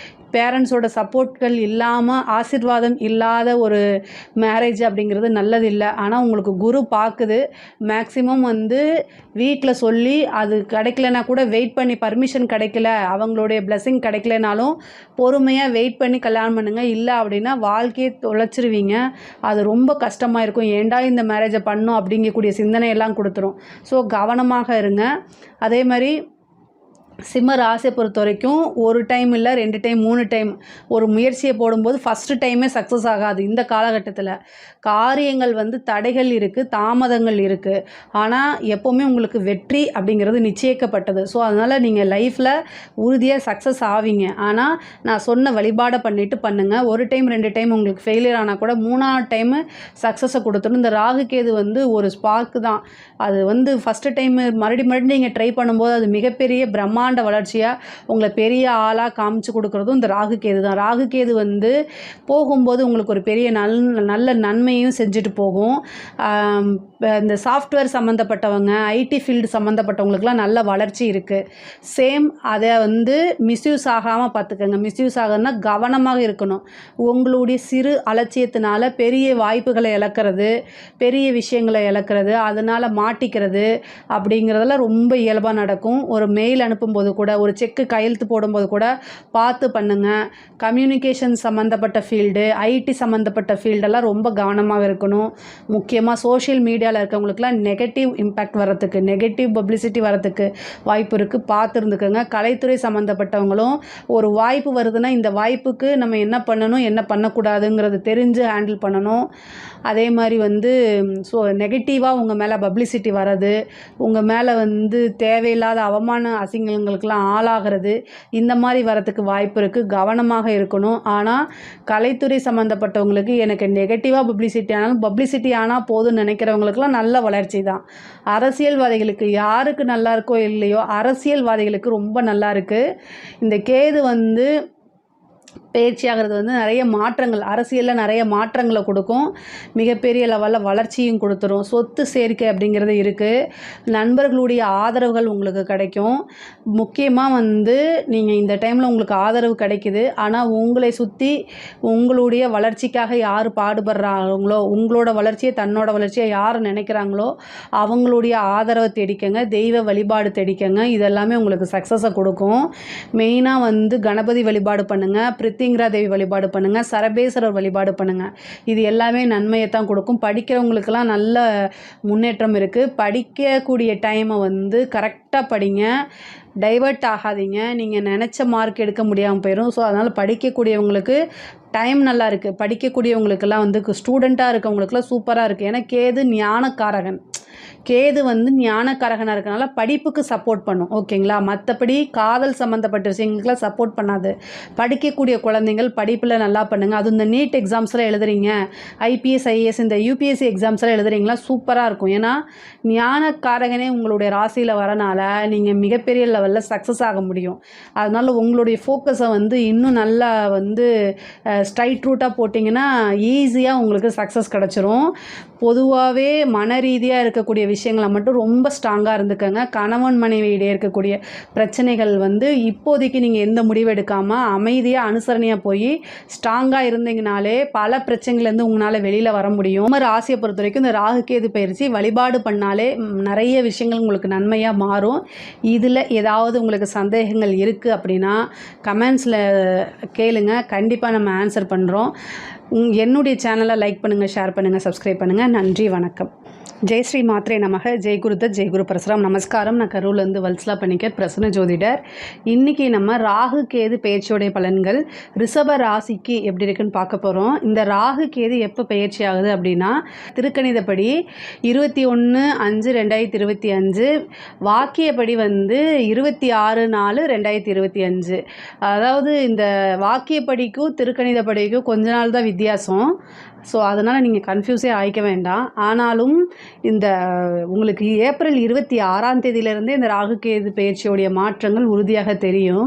பேரண்ட்ஸோட சப்போர்ட்கள் இல்லாமல், ஆசீர்வாதம் இல்லாத ஒரு மேரேஜ் அப்படிங்கிறது நல்லதில்லை. ஆனால் உங்களுக்கு குரு பார்க்குது. மேக்ஸிமம் வந்து வீட்டில் சொல்லி அது கிடைக்கலனா கூட வெயிட் பண்ணி, பர்மிஷன் கிடைக்கல, அவங்களுடைய பிளெஸிங் கிடைக்கலனாலும் பொறுமையாக வெயிட் பண்ணி கல்யாணம் பண்ணுங்கள். இல்லை அப்படின்னா வாழ்க்கையை தொலைச்சிருவீங்க. அது ரொம்ப கஷ்டமாக இருக்கும். ஏண்டா இந்த மேரேஜை பண்ணோம் அப்படிங்கக்கூடிய சிந்தனையெல்லாம் கொடுத்துரும். ஸோ கவனமாக இருங்க. அதே மாதிரி சிம்ம ராசியை பொறுத்த வரைக்கும் ஒரு டைம் இல்லை, 2 டைம், 3 டைம் ஒரு முயற்சியை போடும்போது ஃபஸ்ட்டு டைமே சக்ஸஸ் ஆகாது. இந்த காலகட்டத்தில் காரியங்கள் வந்து தடைகள் இருக்குது, தாமதங்கள் இருக்குது. ஆனால் எப்போவுமே உங்களுக்கு வெற்றி அப்படிங்கிறது நிச்சயிக்கப்பட்டது. ஸோ அதனால் நீங்கள் லைஃப்பில் உறுதியாக சக்ஸஸ் ஆவீங்க. ஆனால் நான் சொன்ன வழிபாடை பண்ணிவிட்டு பண்ணுங்கள். ஒரு டைம் 2 டைம் உங்களுக்கு ஃபெயிலியர் ஆனால் கூட 3ஆவது டைமு சக்ஸஸை கொடுத்துடும். இந்த ராகு கேது வந்து ஒரு ஸ்பார்க்கு தான். அது வந்து ஃபஸ்ட்டு டைமு மறுபடியும் நீங்கள் ட்ரை பண்ணும்போது அது மிகப்பெரிய பிரம்மாண்ட வளர்ச்சியாக உங்களை பெரிய ஆளாக காமிச்சு கொடுக்குறதும் இந்த ராகு கேது தான். ராகு கேது வந்து போகும்போது உங்களுக்கு ஒரு பெரிய நல்ல நன்மையும் செஞ்சுட்டு போகும். இந்த சாஃப்ட்வேர் சம்மந்தப்பட்டவங்க, ஐடி ஃபீல்டு சம்மந்தப்பட்டவங்களுக்குலாம் நல்ல வளர்ச்சி இருக்குது. சேம் அதை வந்து மிஸ்யூஸ் ஆகாமல் பார்த்துக்கோங்க. மிஸ்யூஸ் ஆகுதுன்னா கவனமாக இருக்கணும். உங்களுடைய சிறு அலட்சியத்தினால பெரிய வாய்ப்புகளை இழக்கிறது, பெரிய விஷயங்களை இழக்கிறது, அதனால் மாட்டிக்கிறது அப்படிங்கிறதெல்லாம் ரொம்ப இயல்பாக நடக்கும். ஒரு மெயில் அனுப்பும்போது கூட, ஒரு செக்கு கையெழுத்து போடும்போது கூட பார்த்து பண்ணுங்கள். கம்யூனிகேஷன் சம்மந்தப்பட்ட ஃபீல்டு, ஐடி சம்மந்தப்பட்ட ஃபீல்டெல்லாம் ரொம்ப கவனமாக இருக்கணும். முக்கியமாக சோஷியல் மீடியாவில் இருக்கவங்களுக்குலாம் நெகட்டிவ் இம்பேக்ட் வரத்துக்கு, நெகட்டிவ் பப்ளிசிட்டி வரத்துக்கு வாய்ப்பு இருக்குது. பார்த்து இருந்துக்கோங்க. கலைத்துறை சம்மந்தப்பட்டவங்களும் ஒரு வாய்ப்பு வருதுன்னா இந்த வாய்ப்புக்கு நம்ம என்ன பண்ணணும், என்ன பண்ணக்கூடாதுங்கிறது தெரிஞ்சு ஹேண்டில் பண்ணணும். அதே மாதிரி வந்து நெகட்டிவாக உங்கள் மேலே பப்ளிசிட்டி வர்றது, உங்கள் மேலே வந்து தேவையில்லாத அவமான அசிங்கங்களுக்கெல்லாம் ஆளாகிறது, இந்த மாதிரி வரத்துக்கு வாய்ப்பு இருக்குது. கவனமாக இருக்கணும். ஆனால் கலைத்துறை சம்மந்தப்பட்டவங்களுக்கு எனக்கு நெகட்டிவாக பப்ளிசிட்டி ஆனால் போதும்னு நினைக்கிறவங்களுக்கெல்லாம் நல்ல வளர்ச்சி தான். அரசியல்வாதிகளுக்கு யாருக்கு நல்லா இருக்கோ இல்லையோ, அரசியல்வாதிகளுக்கு ரொம்ப நல்லா இருக்குது. இந்த கேது வந்து பயிற்சியாகிறது வந்து நிறைய மாற்றங்கள், அரசியலில் நிறைய மாற்றங்களை கொடுக்கும். மிகப்பெரிய லெவலில் வளர்ச்சியும் கொடுத்துரும். சொத்து சேர்க்கை அப்படிங்கிறது இருக்குது. நண்பர்களுடைய ஆதரவுகள் உங்களுக்கு கிடைக்கும். முக்கியமாக வந்து நீங்கள் இந்த டைமில் உங்களுக்கு ஆதரவு கிடைக்குது. ஆனால் உங்களை சுற்றி உங்களுடைய வளர்ச்சிக்காக யார் பாடுபடுறாங்களோ, உங்களோட வளர்ச்சியை தன்னோட வளர்ச்சியை யார் நினைக்கிறாங்களோ அவங்களுடைய ஆதரவை தேடிக்கங்க. தெய்வ வழிபாடு தேடிக்கங்க. இதெல்லாமே உங்களுக்கு சக்ஸஸை கொடுக்கும். மெயினாக வந்து கணபதி வழிபாடு பண்ணுங்கள், பிரித்திங்கிரா தேவி வழிபாடு பண்ணுங்கள், சரபேஸ்வரர் வழிபாடு பண்ணுங்கள். இது எல்லாமே நன்மையை தான் கொடுக்கும். படிக்கிறவங்களுக்கெல்லாம் நல்ல முன்னேற்றம் இருக்குது. படிக்கக்கூடிய டைமை வந்து கரெக்டாக படிங்க. டைவர்ட் ஆகாதீங்க. நீங்கள் நினச்ச மார்க் எடுக்க முடியாமல் போயிடும். ஸோ அதனால் படிக்கக்கூடியவங்களுக்கு டைம் நல்லா இருக்குது. படிக்கக்கூடியவங்களுக்கெல்லாம் வந்து ஸ்டூடெண்ட்டாக இருக்கவங்களுக்குலாம் சூப்பராக இருக்குது. ஏன்னா கேது ஞானக்காரகன். கேது வந்து ஞானக்காரகனாக இருக்கனால படிப்புக்கு சப்போர்ட் பண்ணும். ஓகேங்களா? மற்றபடி காதல் சம்மந்தப்பட்ட விஷயங்களுக்குலாம் சப்போர்ட் பண்ணாது. படிக்கக்கூடிய குழந்தைங்கள் படிப்பில் நல்லா பண்ணுங்கள். அது இந்த நீட் எக்ஸாம்ஸ்லாம் எழுதுறீங்க, ஐபிஎஸ், ஐஏஎஸ், இந்த யூபிஎஸ்சி எக்ஸாம்ஸ்லாம் எழுதுறீங்களா, சூப்பராக இருக்கும். ஏன்னா ஞானக்காரகனே உங்களுடைய ராசியில் வரனால நீங்கள் மிகப்பெரிய லெவலில் சக்ஸஸ் ஆக முடியும். அதனால் உங்களுடைய ஃபோக்கஸை வந்து இன்னும் நல்லா வந்து ஸ்ட்ரைட் ரூட்டாக போட்டிங்கன்னா ஈஸியாக உங்களுக்கு சக்ஸஸ் கிடச்சிரும். பொதுவாகவே மன ரீதியாக இருக்கக்கூடிய இருக்கக்கூடிய விஷயங்களை மட்டும் ரொம்ப ஸ்ட்ராங்காக இருந்துக்கங்க. கணவன் மனைவி இடையே இருக்கக்கூடிய பிரச்சனைகள் வந்து இப்போதைக்கு நீங்கள் எந்த முடிவு எடுக்காமல் அமைதியாக அனுசரணையாக போய் ஸ்ட்ராங்காக இருந்தீங்கனாலே பல பிரச்சனைகள்லேருந்து உங்களால் வெளியில் வர முடியும். ராசியை பொறுத்த வரைக்கும் இந்த ராகு கேது பயிற்சி வழிபாடு பண்ணாலே நிறைய விஷயங்கள் உங்களுக்கு நன்மையாக மாறும். இதில் ஏதாவது உங்களுக்கு சந்தேகங்கள் இருக்குது அப்படின்னா கமெண்ட்ஸில் கேளுங்க, கண்டிப்பாக நம்ம ஆன்சர் பண்ணுறோம். என்னுடைய சேனலை லைக் பண்ணுங்கள், ஷேர் பண்ணுங்கள், சப்ஸ்கிரைப் பண்ணுங்கள். நன்றி, வணக்கம். ஜெய் ஸ்ரீ மாத்ரே நமக. ஜெய் குருதத், ஜெய் குரு பரசுராம். நமஸ்காரம். நான் கரூர்லேருந்து வல்சலா பணிக்கர், பிரசன்ன ஜோதிடர். இன்றைக்கி நம்ம ராகு கேது பயிற்சியோடைய பலன்கள் ரிஷப ராசிக்கு எப்படி இருக்குன்னு பார்க்க போகிறோம். இந்த ராகு கேது எப்போ பயிற்சி ஆகுது அப்படின்னா திருக்கணிதப்படி 21/5/2025, வாக்கியப்படி வந்து 26/4/2025. அதாவது இந்த வாக்கியப்படிக்கும் திருக்கணிதப்படிக்கும் கொஞ்ச நாள் தான் வித்தியாசம். ஸோ அதனால் நீங்கள் கன்ஃபியூஸே ஆகிக்க வேண்டாம். ஆனாலும் இந்த உங்களுக்கு ஏப்ரல் 26ஆம் தேதியிலேருந்தே இந்த ராகு கேது பயிற்சியோடைய மாற்றங்கள் உறுதியாக தெரியும்.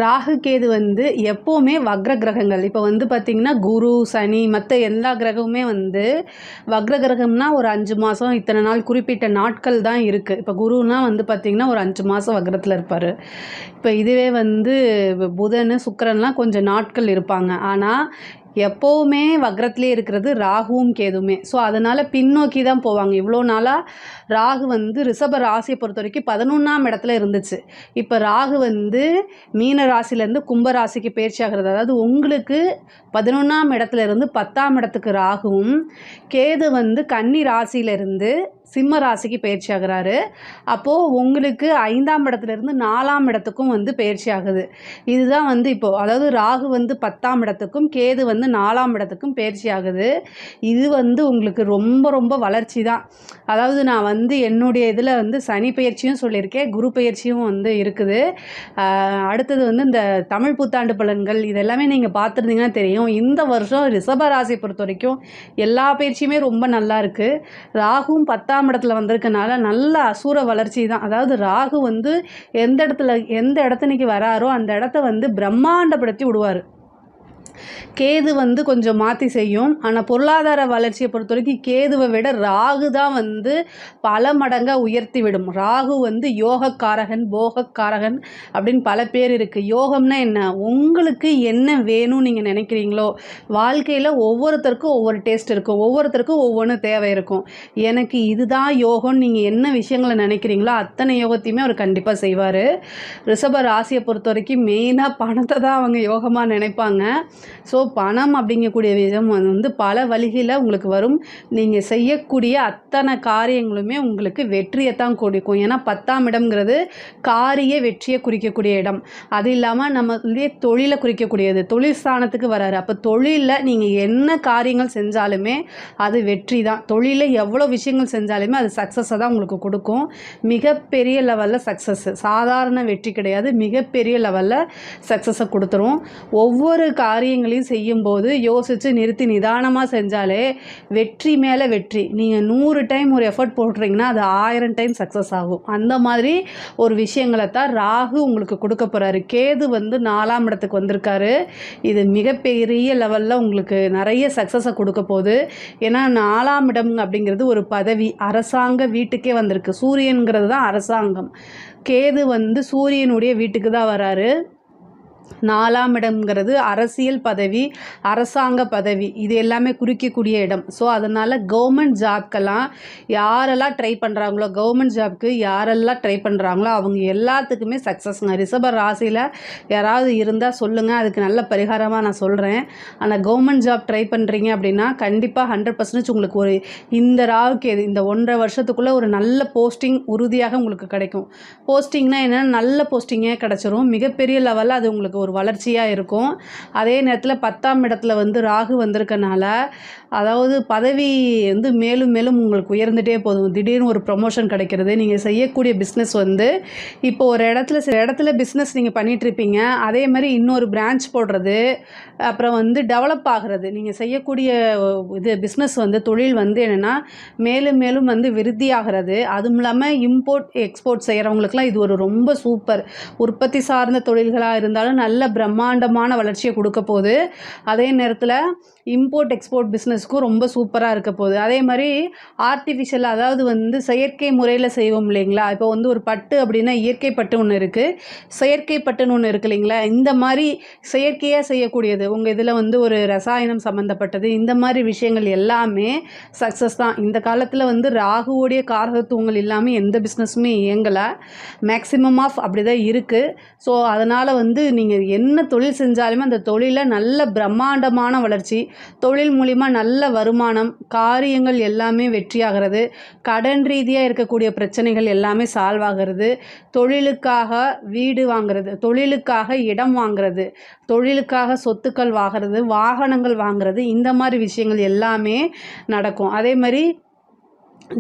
ராகு கேது வந்து எப்போவுமே வக்ர கிரகங்கள். இப்போ வந்து பார்த்திங்கன்னா குரு, சனி, மற்ற எல்லா கிரகமுமே வந்து வக்ர கிரகம்னா ஒரு 5 மாதம் இத்தனை நாள் குறிப்பிட்ட நாட்கள் தான் இருக்குது. இப்போ குருனா வந்து பார்த்திங்கன்னா ஒரு 5 மாதம் வக்ரத்தில் இருப்பார். இப்போ இதுவே வந்து புதன், சுக்கிரன்லாம் கொஞ்சம் நாட்கள் இருப்பாங்க. ஆனால் எப்போவுமே வக்ரத்திலே இருக்கிறது ராகுவும் கேதுவுமே. ஸோ அதனால் பின்னோக்கி தான் போவாங்க. இவ்வளோ நாளாக ராகு வந்து ரிஷப ராசியை பொறுத்த வரைக்கும் 11ஆம் இடத்துல இருந்துச்சு. இப்போ ராகு வந்து மீன ராசிலேருந்து கும்ப ராசிக்கு பயிற்சி ஆகிறது. அதாவது உங்களுக்கு 11ஆம் இடத்துல இருந்து 10ஆம் இடத்துக்கு ராகுவும், கேது வந்து கன்னி ராசியிலேருந்து சிம்ம ராசிக்கு பயிற்சி ஆகிறாரு. அப்போது உங்களுக்கு 5ஆம் இடத்துலேருந்து 4ஆம் இடத்துக்கும் வந்து பயிற்சி ஆகுது. இதுதான் வந்து இப்போது அதாவது ராகு வந்து 10ஆம் இடத்துக்கும் கேது வந்து 4ஆம் இடத்துக்கும் பயிற்சி ஆகுது. இது வந்து உங்களுக்கு ரொம்ப ரொம்ப வளர்ச்சி தான். அதாவது நான் வந்து என்னுடைய இதில் வந்து சனி பயிற்சியும் சொல்லியிருக்கேன், குரு பயிற்சியும் வந்து இருக்குது. அடுத்தது வந்து இந்த தமிழ் புத்தாண்டு பலன்கள் இதெல்லாமே நீங்கள் பார்த்துருந்தீங்கன்னா தெரியும். இந்த வருஷம் ரிஷப ராசியை பொறுத்த வரைக்கும் எல்லா பயிற்சியுமே ரொம்ப நல்லா இருக்குது. ராகுவும் 10ஆம் இடத்துல வந்திருக்கனால நல்ல அசூர வளர்ச்சி தான். அதாவது ராகு வந்து எந்த இடத்துக்கு வராரோ அந்த இடத்த வந்து பிரம்மாண்டப்படுத்தி விடுவார். கேது வந்து கொஞ்சம் மாற்றி செய்யும். ஆனால் பொருளாதார வளர்ச்சியை பொறுத்த வரைக்கும் கேதுவை விட ராகு தான் வந்து பல மடங்காக உயர்த்தி விடும். ராகு வந்து யோகக்காரகன், போகக்காரகன் அப்படின்னு பல பேர் இருக்குது. யோகம்னா என்ன? உங்களுக்கு என்ன வேணும்னு நீங்கள் நினைக்கிறீங்களோ, வாழ்க்கையில் ஒவ்வொருத்தருக்கும் ஒவ்வொரு டேஸ்ட் இருக்கும், ஒவ்வொருத்தருக்கும் ஒவ்வொன்று தேவை இருக்கும். எனக்கு இதுதான் யோகம்னு நீங்கள் என்ன விஷயங்களை நினைக்கிறீங்களோ அத்தனை யோகத்தையுமே அவர் கண்டிப்பாக செய்வார். ரிஷப ராசியை பொறுத்த வரைக்கும் மெயினாக பணத்தை தான் அவங்க யோகமாக நினைப்பாங்க. ஸோ பணம் அப்படிங்கக்கூடிய விஷயம் வந்து பல வழிகளில் உங்களுக்கு வரும். நீங்கள் செய்யக்கூடிய அத்தனை காரியங்களுமே உங்களுக்கு வெற்றியை தான் கொடுக்கும். ஏன்னா 10ஆம் இடம்ங்கிறது காரிய வெற்றியை குறிக்கக்கூடிய இடம். அது இல்லாமல் நம்ம தொழிலை குறிக்கக்கூடியது. தொழில் ஸ்தானத்துக்கு வராரு. அப்போ தொழிலில் நீங்கள் என்ன காரியங்கள் செஞ்சாலுமே அது வெற்றி தான். தொழிலில் எவ்வளோ விஷயங்கள் செஞ்சாலுமே அது சக்ஸஸை தான் உங்களுக்கு கொடுக்கும். மிகப்பெரிய லெவலில் சக்ஸஸ், சாதாரண வெற்றி கிடையாது, மிகப்பெரிய லெவலில் சக்ஸஸை கொடுத்துரும். ஒவ்வொரு காரியங்களையும் செய்யும்போது யோசித்து நிறுத்தி நிதானமாக செஞ்சாலே வெற்றி மேலே வெற்றி. நீங்கள் 100 டைம் ஒரு எஃபர்ட் போடுறீங்கன்னா அது 1000 டைம் சக்ஸஸ் ஆகும். அந்த மாதிரி ஒரு விஷயங்களை தான் ராகு உங்களுக்கு கொடுக்க போகிறாரு. கேது வந்து 4ஆம் இடத்துக்கு வந்திருக்காரு. இது மிகப்பெரிய லெவலில் உங்களுக்கு நிறைய சக்ஸஸை கொடுக்க போகுது. ஏன்னா 4ஆம் இடம் அப்படிங்கிறது ஒரு பதவி, அரசாங்க வீட்டுக்கே வந்திருக்கு. சூரியன்கிறது தான் அரசாங்கம். கேது வந்து சூரியனுடைய வீட்டுக்கு தான் வராரு. 4ஆம் இடம்ங்கிறது அரசியல் பதவி, அரசாங்க பதவி, இது எல்லாமே குறிக்கக்கூடிய இடம். ஸோ அதனால் கவர்மெண்ட் ஜாப்க்கெல்லாம் யாரெல்லாம் ட்ரை பண்ணுறாங்களோ, கவர்மெண்ட் ஜாப்க்கு யாரெல்லாம் ட்ரை பண்ணுறாங்களோ அவங்க எல்லாத்துக்குமே சக்ஸஸ்ங்க. ரிஷப ராசியில் யாராவது இருந்தால் சொல்லுங்கள், அதுக்கு நல்ல பரிகாரமாக நான் சொல்கிறேன். ஆனால் கவர்மெண்ட் ஜாப் ட்ரை பண்ணுறீங்க அப்படின்னா கண்டிப்பாக 100% உங்களுக்கு ஒரு இந்த ராவுக்கு இந்த 1.5 வருஷத்துக்குள்ளே ஒரு நல்ல போஸ்டிங் உறுதியாக உங்களுக்கு கிடைக்கும். போஸ்டிங்னா என்னென்னா நல்ல போஸ்டிங்கே கிடச்சிரும். மிகப்பெரிய லெவலில் அது உங்களுக்கு ஒரு வளர்ச்சியாக இருக்கும். அதே நேரத்தில் 10ஆம் இடத்துல வந்து ராகு வந்திருக்கனால அதாவது பதவி வந்து மேலும் மேலும் உங்களுக்கு உயர்ந்துகிட்டே போதும். திடீர்னு ஒரு ப்ரொமோஷன் கிடைக்கிறது. நீங்கள் செய்யக்கூடிய பிஸ்னஸ் வந்து இப்போ ஒரு இடத்துல பிஸ்னஸ் நீங்கள் பண்ணிகிட்ருப்பீங்க, அதே மாதிரி இன்னொரு பிரான்ச் போடுறது, அப்புறம் வந்து டெவலப் ஆகிறது. நீங்கள் செய்யக்கூடிய இது பிஸ்னஸ் வந்து தொழில் வந்து என்னென்னா மேலும் மேலும் வந்து விருத்தி ஆகிறது. அதுவும் இல்லாமல் இம்போர்ட் எக்ஸ்போர்ட் செய்கிறவங்களுக்குலாம் இது ஒரு ரொம்ப சூப்பர். உற்பத்தி சார்ந்த தொழில்களாக இருந்தாலும் நல்ல பிரம்மாண்டமான வளர்ச்சியை கொடுக்க போகுது. அதே நேரத்தில் இம்போர்ட் எக்ஸ்போர்ட் பிஸ்னஸ்க்கும் ரொம்ப சூப்பராக இருக்க போகுது. அதே மாதிரி ஆர்டிஃபிஷியல், அதாவது வந்து செயற்கை முறையில் செய்வோம் இல்லைங்களா? இப்போ வந்து ஒரு பட்டு அப்படின்னா இயற்கை பட்டு ஒன்று இருக்குது, செயற்கை பட்டுன்னு ஒன்று இருக்குது இல்லைங்களா? இந்த மாதிரி செயற்கையாக செய்யக்கூடியது, உங்கள் இதில் வந்து ஒரு ரசாயனம் சம்மந்தப்பட்டது, இந்த மாதிரி விஷயங்கள் எல்லாமே சக்ஸஸ் தான். இந்த காலத்தில் வந்து ராகுவோடைய காரகத்துவங்கள் இல்லாமல் எந்த பிஸ்னஸுமே இயங்கலை. மேக்ஸிமம் ஆஃப் அப்படி தான் இருக்குது. ஸோ அதனால் வந்து நீங்கள் என்ன தொழில் செஞ்சாலுமே அந்த தொழிலில் நல்ல பிரம்மாண்டமான வளர்ச்சி, தொழில் மூலிமா நல்ல வருமானம், காரியங்கள் எல்லாமே வெற்றியாகிறது, கடன் ரீதியாக இருக்கக்கூடிய பிரச்சனைகள் எல்லாமே சால்வ் ஆகிறது, தொழிலுக்காக வீடு வாங்கிறது, தொழிலுக்காக இடம் வாங்கிறது, தொழிலுக்காக சொத்துக்கள் வாங்கிறது, வாகனங்கள் வாங்கிறது, இந்த மாதிரி விஷயங்கள் எல்லாமே நடக்கும். அதே மாதிரி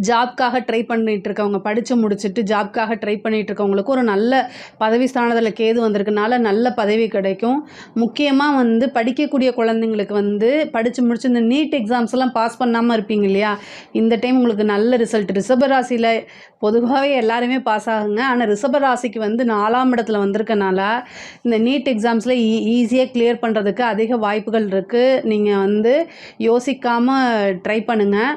ஜாப்காக ட்ரை பண்ணிகிட்டு இருக்கவங்க, படித்து முடிச்சுட்டு ஜாப்காக ட்ரை பண்ணிகிட்டு இருக்கவங்களுக்கு ஒரு நல்ல பதவி ஸ்தானத்தில் கேது வந்திருக்கனால நல்ல பதவி கிடைக்கும். முக்கியமாக வந்து படிக்கக்கூடிய குழந்தைங்களுக்கு வந்து படித்து முடிச்சு இந்த நீட் எக்ஸாம்ஸ்லாம் பாஸ் பண்ணாமல் இருப்பீங்க இல்லையா? இந்த டைம் உங்களுக்கு நல்ல ரிசல்ட். ரிஷபராசியில் பொதுவாகவே எல்லாருமே பாஸ் ஆகுங்க. ஆனால் ரிஷபராசிக்கு வந்து 4ஆம் இடத்துல வந்திருக்கனால இந்த நீட் எக்ஸாம்ஸில் ஈஸியாக கிளியர் பண்ணுறதுக்கு அதிக வாய்ப்புகள் இருக்குது. நீங்கள் வந்து யோசிக்காமல் ட்ரை பண்ணுங்கள்.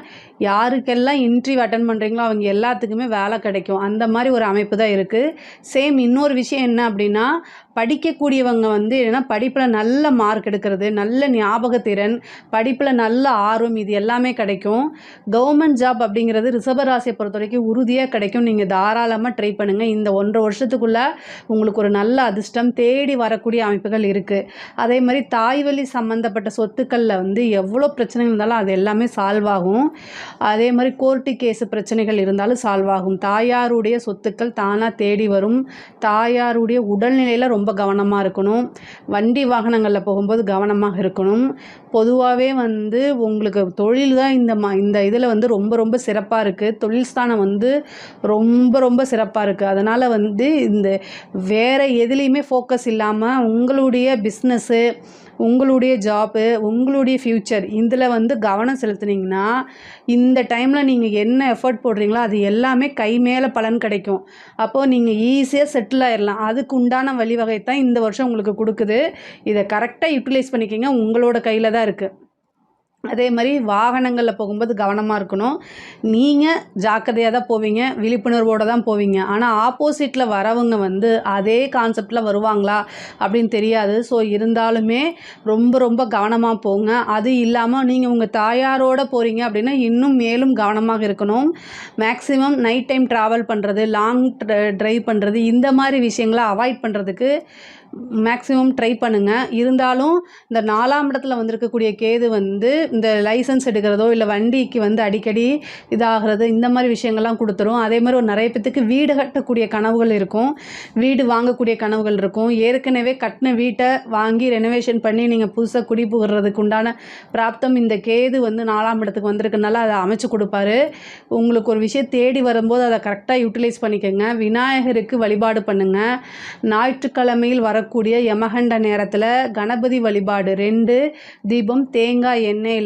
யாருக்கெல்லாம் இன்டர்வியூ அட்டன் பண்ணுறீங்களோ அவங்க எல்லாத்துக்குமே வேலை கிடைக்கும். அந்த மாதிரி ஒரு அமைப்பு தான் இருக்குது. சேம் இன்னொரு விஷயம் என்ன அப்படின்னா, படிக்கக்கூடியவங்க வந்து என்னென்னா படிப்பில் நல்ல மார்க் எடுக்கிறது, நல்ல ஞாபகத்திறன், படிப்பில் நல்ல ஆர்வம், இது எல்லாமே கிடைக்கும். கவர்மெண்ட் ஜாப் அப்படிங்கிறது ரிஷபராசியை பொறுத்த வரைக்கும் உறுதியாக கிடைக்கும். நீங்கள் தாராளமாக ட்ரை பண்ணுங்கள். இந்த 1.5 வருஷத்துக்குள்ளே உங்களுக்கு ஒரு நல்ல அதிர்ஷ்டம் தேடி வரக்கூடிய அமைப்புகள் இருக்குது. அதே மாதிரி தாய் வழி சம்மந்தப்பட்ட சொத்துக்களில் வந்து எவ்வளோ பிரச்சனைகள் இருந்தாலும் அது எல்லாமே சால்வ் ஆகும். அதே மாதிரி கோர்ட்டு கேஸு பிரச்சனைகள் இருந்தாலும் சால்வ் ஆகும். தாயாருடைய சொத்துக்கள் தானாக தேடி வரும். தாயாருடைய உடல்நிலையில் ரொம்ப கவனமாக இருக்கணும். வண்டி வாகனங்களில் போகும்போது கவனமாக இருக்கணும். பொதுவாகவே வந்து உங்களுக்கு தொழில் தான் இந்த இதில் வந்து ரொம்ப ரொம்ப சிறப்பாக இருக்குது. தொழில் ஸ்தானம் வந்து ரொம்ப ரொம்ப சிறப்பாக இருக்குது. அதனால் வந்து இந்த வேறு எதுலேயுமே ஃபோக்கஸ் இல்லாமல் உங்களுடைய பிஸ்னஸ்ஸு, உங்களுடைய ஜாப்பு, உங்களுடைய ஃப்யூச்சர் இதில் வந்து கவனம் செலுத்துனீங்கன்னா இந்த டைமில் நீங்கள் என்ன எஃபர்ட் போடுறீங்களோ அது எல்லாமே கை மேலே பலன் கிடைக்கும். அப்போது நீங்கள் ஈஸியாக செட்டில் ஆயிடலாம். அதுக்கு உண்டான வழிவகை தான் இந்த வருஷம் உங்களுக்கு கொடுக்குது. இதை கரெக்டாக யூட்டிலைஸ் பண்ணிக்கிங்க. உங்களோட கையில் தான் இருக்குது. அதே மாதிரி வாகனங்களில் போகும்போது கவனமாக இருக்கணும். நீங்கள் ஜாக்கிரதையாக தான் போவீங்க, விழிப்புணர்வோடு தான் போவீங்க. ஆனால் ஆப்போசிட்டில் வரவங்க வந்து அதே கான்செப்டில் வருவாங்களா அப்படின்னு தெரியாது. ஸோ இருந்தாலுமே ரொம்ப ரொம்ப கவனமாக போங்க. அது இல்லாமல் நீங்கள் உங்கள் தாயாரோடு போகிறீங்க அப்படின்னா இன்னும் மேலும் கவனமாக இருக்கணும். மேக்ஸிமம் நைட் டைம் ட்ராவல் பண்ணுறது, லாங் ட்ரைவ் பண்ணுறது, இந்த மாதிரி விஷயங்களை அவாய்ட் பண்ணுறதுக்கு மேக்ஸிமம் ட்ரை பண்ணுங்கள். இருந்தாலும் இந்த 4ஆம் இடத்துல வந்திருக்கக்கூடிய கேது வந்து இந்த லைசன்ஸ் எடுக்கிறதோ இல்லை வண்டிக்கு வந்து அடிக்கடி இதாகிறது, இந்த மாதிரி விஷயங்கள்லாம் கொடுத்துரும். அதே மாதிரி ஒரு நிறைய பேத்துக்கு வீடு கட்டக்கூடிய கனவுகள் இருக்கும், வீடு வாங்கக்கூடிய கனவுகள் இருக்கும். ஏற்கனவே கட்டின வீட்டை வாங்கி ரெனோவேஷன் பண்ணி நீங்கள் புதுசாக குடி புகிறதுக்கு உண்டான பிராப்தம் இந்த கேது வந்து 4ஆம் இடத்துக்கு வந்திருக்கனால அதை அமைச்சு கொடுப்பாரு. உங்களுக்கு ஒரு விஷயம் தேடி வரும்போது அதை கரெக்டாக யூட்டிலைஸ் பண்ணிக்கோங்க. விநாயகருக்கு வழிபாடு பண்ணுங்கள். ஞாயிற்றுக்கிழமையில் வரக்கூடிய யமகண்ட நேரத்தில் கணபதி வழிபாடு 2 தீபம் தேங்காய் எண்ணெயில்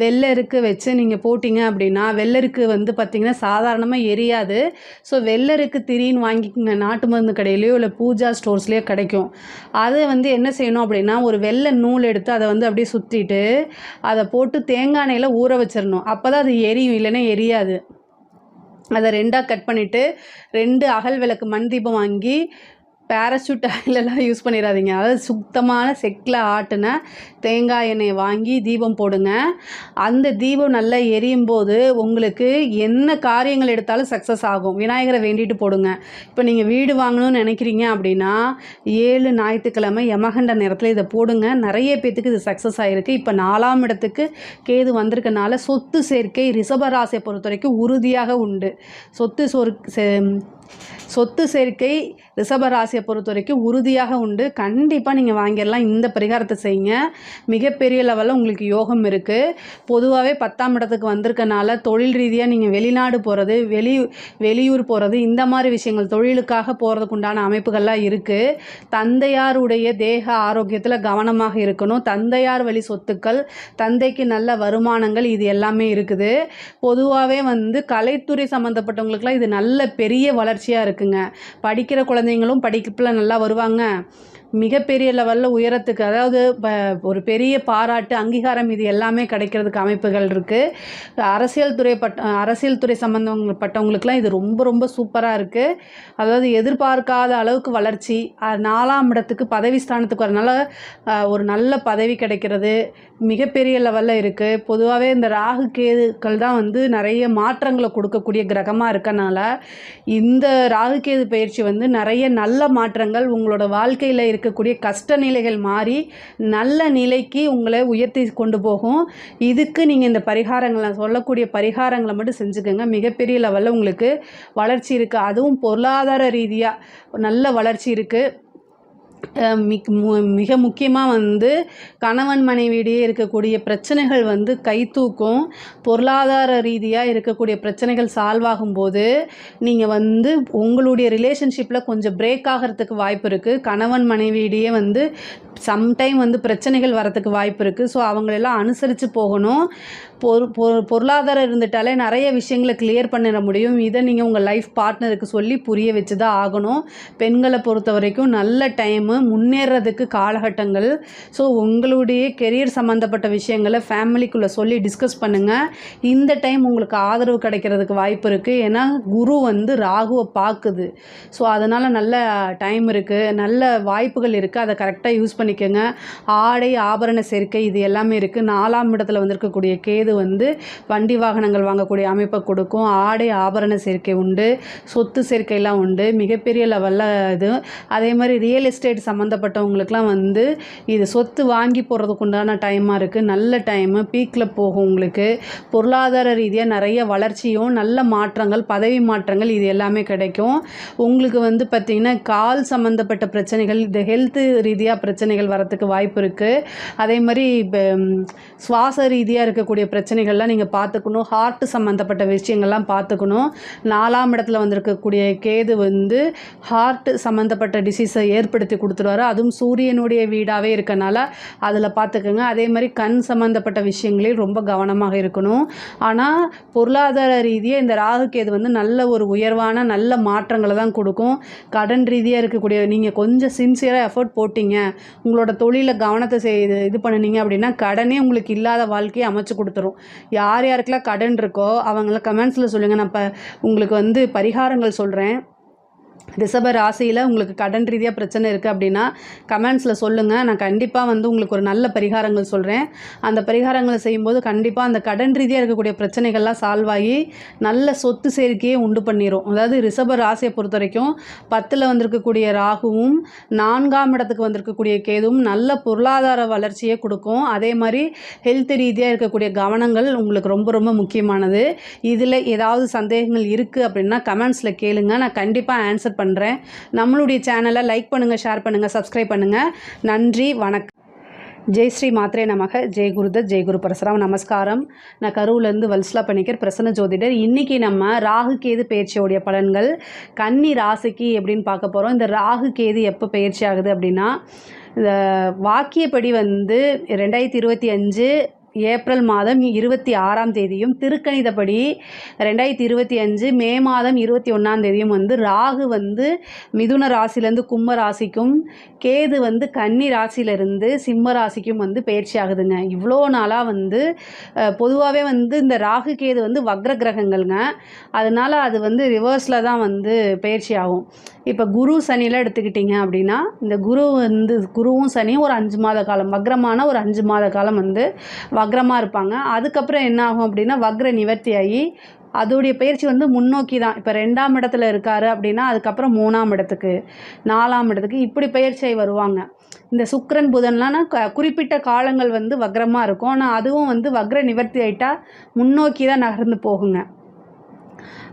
வெள்ளருக்கு வச்சு நீங்கள் போட்டிங்க அப்படின்னா, வெள்ளருக்கு வந்து பார்த்திங்கன்னா சாதாரணமாக எரியாது. ஸோ வெள்ளருக்கு திரின்னு வாங்கிக்கோங்க. நாட்டு மருந்து கடையிலையோ இல்லை பூஜா ஸ்டோர்ஸ்லேயோ கிடைக்கும். அதை வந்து என்ன செய்யணும் அப்படின்னா, ஒரு வெள்ளை நூல் எடுத்து அதை வந்து அப்படியே சுற்றிட்டு அதை போட்டு தேங்காய் எண்ணெயில் ஊற வச்சிடணும். அப்போ தான் அது எரியும், இல்லைன்னா எரியாது. அதை 2ஆக கட் பண்ணிவிட்டு 2 அகல் விளக்கு மண் தீபம் வாங்கி பேராசூட் ஆயிலெல்லாம் யூஸ் பண்ணிடாதீங்க. அதாவது சுத்தமான செக்கில் ஆட்டின தேங்காய் எண்ணெயை வாங்கி தீபம் போடுங்க. அந்த தீபம் நல்லா எரியும் போது உங்களுக்கு என்ன காரியங்கள் எடுத்தாலும் சக்ஸஸ் ஆகும். விநாயகரை வேண்டிட்டு போடுங்க. இப்போ நீங்கள் வீடு வாங்கணும்னு நினைக்கிறீங்க அப்படின்னா 7 ஞாயிற்றுக்கிழமை யமகண்ட நேரத்தில் இதை போடுங்க. நிறைய பேத்துக்கு இது சக்ஸஸ் ஆகிருக்கு. இப்போ 4ஆம் இடத்துக்கு கேது வந்திருக்கனால சொத்து சேர்க்கை ரிஷபராசியை பொறுத்த வரைக்கும் உறுதியாக உண்டு. சொத்து சேர்க்கை ரிஷபராசியை பொறுத்த வரைக்கும் உறுதியாக உண்டு. கண்டிப்பாக நீங்கள் வாங்கிடலாம். இந்த பரிகாரத்தை செய்யுங்க. மிகப்பெரிய லெவலில் உங்களுக்கு யோகம் இருக்குது. பொதுவாகவே 10ஆம் இடத்துக்கு வந்திருக்கனால தொழில் ரீதியாக நீங்கள் வெளிநாடு போகிறது, வெளியூர் போகிறது, இந்த மாதிரி விஷயங்கள் தொழிலுக்காக போகிறதுக்கு உண்டான அமைப்புகள்லாம் இருக்குது. தந்தையாருடைய தேக ஆரோக்கியத்தில் கவனமாக இருக்கணும். தந்தையார் வழி சொத்துக்கள், தந்தைக்கு நல்ல வருமானங்கள், இது எல்லாமே இருக்குது. பொதுவாகவே வந்து கலைத்துறை சம்மந்தப்பட்டவங்களுக்குலாம் இது நல்ல பெரிய வளர்ச்சியாக இருக்குங்க. படிக்கிற குழந்தைங்களும் படிப்பில் நல்லா வருவாங்க. மிகப்பெரிய லெவலில் உயரத்துக்கு, அதாவது ஒரு பெரிய பாராட்டு, அங்கீகாரம் இது எல்லாமே கிடைக்கிறதுக்கு அமைப்புகள் இருக்குது. அரசியல் துறை சம்மந்தப்பட்டவங்களுக்குலாம் இது ரொம்ப ரொம்ப சூப்பராக இருக்குது. அதாவது எதிர்பார்க்காத அளவுக்கு வளர்ச்சி, 4ஆம் இடத்துக்கு பதவி ஸ்தானத்துக்கு வரனால ஒரு நல்ல பதவி கிடைக்கிறது மிகப்பெரிய லெவலில் இருக்குது. பொதுவாகவே இந்த ராகு கேதுக்கள் தான் வந்து நிறைய மாற்றங்களை கொடுக்கக்கூடிய கிரகமாக இருக்கனால இந்த ராகு கேது பயிற்சி வந்து நிறைய நல்ல மாற்றங்கள், உங்களோட வாழ்க்கையில் இருக்கக்கூடிய கஷ்ட நிலைகள் மாறி நல்ல நிலைக்கு உங்களை உயர்த்தி கொண்டு போகும். இதுக்கு நீங்கள் இந்த பரிகாரங்களை, சொல்லக்கூடிய பரிகாரங்களை மட்டும் செஞ்சுக்கோங்க. மிகப்பெரிய லெவலில் உங்களுக்கு வளர்ச்சி இருக்குது. அதுவும் பொருளாதார ரீதியாக நல்ல வளர்ச்சி இருக்குது. மிக முக்கியமாக வந்து கணவன் மனைவியிடையே இருக்கக்கூடிய பிரச்சனைகள் வந்து கை தூக்கும். பொருளாதார ரீதியாக இருக்கக்கூடிய பிரச்சனைகள் சால்வ் ஆகும்போது நீங்கள் வந்து உங்களுடைய ரிலேஷன்ஷிப்பில் கொஞ்சம் பிரேக் ஆகிறதுக்கு வாய்ப்பு இருக்குது. கணவன் மனைவியிடையே வந்து சம்டைம் வந்து பிரச்சனைகள் வரத்துக்கு வாய்ப்பு இருக்குது. ஸோ அவங்களெல்லாம் அனுசரித்து போகணும். பொருளாதாரம் இருந்துட்டாலே நிறைய விஷயங்களை கிளியர் பண்ணிட முடியும். இதை நீங்கள் உங்கள் லைஃப் பார்ட்னருக்கு சொல்லி புரிய வச்சு தான் ஆகணும். பெண்களை பொறுத்த வரைக்கும் நல்ல டைமு, முன்னேறதுக்கு காலகட்டங்கள். ஸோ உங்களுடைய கெரியர் சம்மந்தப்பட்ட விஷயங்களை ஃபேமிலிக்குள்ளே சொல்லி டிஸ்கஸ் பண்ணுங்கள். இந்த டைம் உங்களுக்கு ஆதரவு கிடைக்கிறதுக்கு வாய்ப்பு இருக்குது. ஏன்னா குரு வந்து ராகுவை பார்க்குது. ஸோ அதனால் நல்ல டைம் இருக்குது, நல்ல வாய்ப்புகள் இருக்குது. அதை கரெக்டாக யூஸ் பண்ணிக்கோங்க. ஆடை ஆபரண சேர்க்கை இது எல்லாமே இருக்குது. 4ஆம் இடத்துல வந்திருக்கக்கூடிய கேது வந்து வண்டி வாகனங்கள் வாங்கக்கூடிய அமைப்பை கொடுக்கும். ஆடை ஆபரண சேர்க்கை உண்டு, சொத்து சேர்க்கையெல்லாம் உண்டு, மிகப்பெரிய லெவலில் இது. அதே மாதிரி ரியல் எஸ்டேட் சம்மந்தப்பட்டவங்களுக்குலாம் வந்து இது சொத்து வாங்கி போடுறதுக்கு உண்டான டைமாக இருக்குது. நல்ல டைமு, பீக்கில் போகும். உங்களுக்கு பொருளாதார ரீதியாக நிறைய வளர்ச்சியும் நல்ல மாற்றங்கள், பதவி மாற்றங்கள் இது எல்லாமே கிடைக்கும். உங்களுக்கு வந்து பார்த்திங்கன்னா கால் சம்மந்தப்பட்ட பிரச்சனைகள், இந்த ஹெல்த்து ரீதியாக பிரச்சனைகள் வரத்துக்கு வாய்ப்பு இருக்குது. அதே மாதிரி சுவாச ரீதியாக இருக்கக்கூடிய பிரச்சனைகள்லாம் நீங்கள் பார்த்துக்கணும். ஹார்ட் சம்மந்தப்பட்ட விஷயங்கள்லாம் பார்த்துக்கணும். 4ஆம் இடத்துல வந்திருக்கக்கூடிய கேது வந்து ஹார்ட் சம்மந்தப்பட்ட டிசீஸை ஏற்படுத்தி கொடுத்துருவாரு. அதுவும் சூரியனுடைய வீடாகவே இருக்கனால அதில் பார்த்துக்கோங்க. அதே மாதிரி கண் சம்மந்தப்பட்ட விஷயங்களில் ரொம்ப கவனமாக இருக்கணும். ஆனால் பொருளாதார ரீதியாக இந்த ராகு கேது வந்து நல்ல ஒரு உயர்வான நல்ல மாற்றங்களை தான் கொடுக்கும். கடன் ரீதியாக இருக்கக்கூடிய நீங்கள் கொஞ்சம் சின்சியராக எஃபர்ட் போட்டிங்க, உங்களோட தொழிலை கவனத்தை இது பண்ணினீங்க அப்படின்னா கடனே உங்களுக்கு இல்லாத வாழ்க்கையை அமைச்சு கொடுத்துரும். யார் யாருக்கெல்லாம் கடன் இருக்கோ அவங்கள கமெண்ட்ஸில் சொல்லுங்கள். நான் இப்போ உங்களுக்கு வந்து பரிகாரங்கள் சொல்கிறேன். ரிஷப ராசியில் உங்களுக்கு கடன் ரீதியாக பிரச்சனை இருக்குது அப்படின்னா கமெண்ட்ஸில் சொல்லுங்கள். நான் கண்டிப்பாக வந்து உங்களுக்கு ஒரு நல்ல பரிகாரங்கள் சொல்கிறேன். அந்த பரிகாரங்களை செய்யும்போது கண்டிப்பாக அந்த கடன் ரீதியாக இருக்கக்கூடிய பிரச்சனைகள்லாம் சால்வ் ஆகி நல்ல சொத்து சேர்க்கையே உண்டு பண்ணிடும். அதாவது ரிஷப ராசியை பொறுத்த வரைக்கும் 10ல் வந்திருக்கக்கூடிய ராகுவும் 4ஆம் இடத்துக்கு வந்திருக்கக்கூடிய கேதுவும் நல்ல பொருளாதார வளர்ச்சியை கொடுக்கும். அதே மாதிரி ஹெல்த் ரீதியாக இருக்கக்கூடிய கவனங்கள் உங்களுக்கு ரொம்ப ரொம்ப முக்கியமானது. இதில் ஏதாவது சந்தேகங்கள் இருக்குது அப்படின்னா கமெண்ட்ஸில் கேளுங்க. நான் கண்டிப்பாக ஆன்சர் பண்ணுறேன். நம்மளுடைய சேனலை லைக் பண்ணுங்கள், ஷேர் பண்ணுங்கள், சப்ஸ்கிரைப் பண்ணுங்கள். நன்றி, வணக்கம். ஜெய் ஸ்ரீ மாத்ரே நமக. ஜெய் குருதத், ஜெய் குரு பரசுராம். நமஸ்காரம். நான் கரூர்லேருந்து வல்சலா பணிக்கர், பிரசன்ன ஜோதிடர். இன்றைக்கி நம்ம ராகு கேது பயிற்சியோடைய பலன்கள் கன்னி ராசிக்கு எப்படின்னு பார்க்க போகிறோம். இந்த ராகு கேது எப்போ பயிற்சி ஆகுது அப்படின்னா, இந்த வாக்கியப்படி வந்து 2025 ஏப்ரல் மாதம் 26ஆம் தேதியும், திருக்கணிதப்படி 2025 மே மாதம் 21ஆம் தேதியும் வந்து ராகு வந்து மிதுன ராசிலேருந்து கும்ப ராசிக்கும், கேது வந்து கன்னி ராசியிலேருந்து சிம்ம ராசிக்கும் வந்து பயிற்சி ஆகுதுங்க. இவ்வளோ நாளாக வந்து பொதுவாகவே வந்து இந்த ராகு கேது வந்து வக்ர கிரகங்கள்ங்க. அதனால் அது வந்து ரிவர்ஸில் தான் வந்து பயிற்சி ஆகும். இப்போ குரு சனியில் எடுத்துக்கிட்டிங்க அப்படின்னா, இந்த குருவும் சனியும் ஒரு 5 மாத காலம், வக்ரமான ஒரு 5 மாத காலம் வந்து வக்ரமாக இருப்பாங்க. அதுக்கப்புறம் என்ன ஆகும் அப்படின்னா வக்ர நிவர்த்தி ஆகி அதோடைய பயிற்சி வந்து முன்னோக்கி தான். இப்போ 2ஆம் இடத்துல இருக்காரு அப்படின்னா அதுக்கப்புறம் 3ஆம் இடத்துக்கு, 4ஆம் இடத்துக்கு இப்படி பயிற்சியாகி வருவாங்க. இந்த சுக்கிரன் புதன்லாம் குறிப்பிட்ட காலங்கள் வந்து வக்ரமாக இருக்கும். ஆனால் அதுவும் வந்து வக்ர நிவர்த்தி ஆகிட்டால் முன்னோக்கி தான் நகர்ந்து போகுங்க.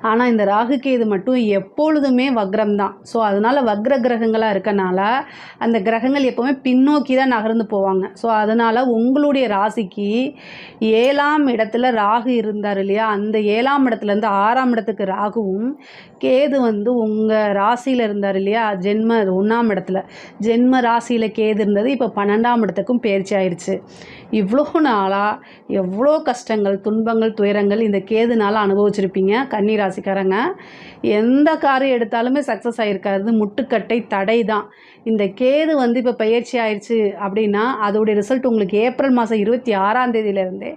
ஆனால் இந்த ராகு கேது மட்டும் எப்பொழுதுமே வக்ரம் தான். ஸோ அதனால் வக்ர கிரகங்களாக இருக்கனால அந்த கிரகங்கள் எப்போவுமே பின்னோக்கி தான் நகர்ந்து போவாங்க. ஸோ அதனால் உங்களுடைய ராசிக்கு 7ஆம் இடத்துல ராகு இருந்தார் இல்லையா, அந்த 7ஆம் இடத்துலேருந்து 6ஆம் இடத்துக்கு ராகுவும், கேது வந்து உங்கள் ராசியில் இருந்தார் இல்லையா, ஜென்ம 1ஆம் இடத்துல ஜென்ம ராசியில் கேது இருந்தது, இப்போ 12ஆம் இடத்துக்கும் பயிற்சி ஆயிடுச்சு. இவ்வளோ நாளாக எவ்வளோ கஷ்டங்கள், துன்பங்கள், துயரங்கள் இந்த கேதுனால் அனுபவிச்சிருப்பீங்க. கன்னி ராசிக்காரங்க எந்த காரியம் எடுத்தாலுமே சக்ஸஸ் ஆகிருக்காது, முட்டுக்கட்டை தடை தான். இந்த கேது வந்து இப்போ பயிற்சி ஆயிடுச்சு அப்படின்னா அதோடைய ரிசல்ட் உங்களுக்கு ஏப்ரல் மாதம் 26ஆம் தேதியிலேருந்தே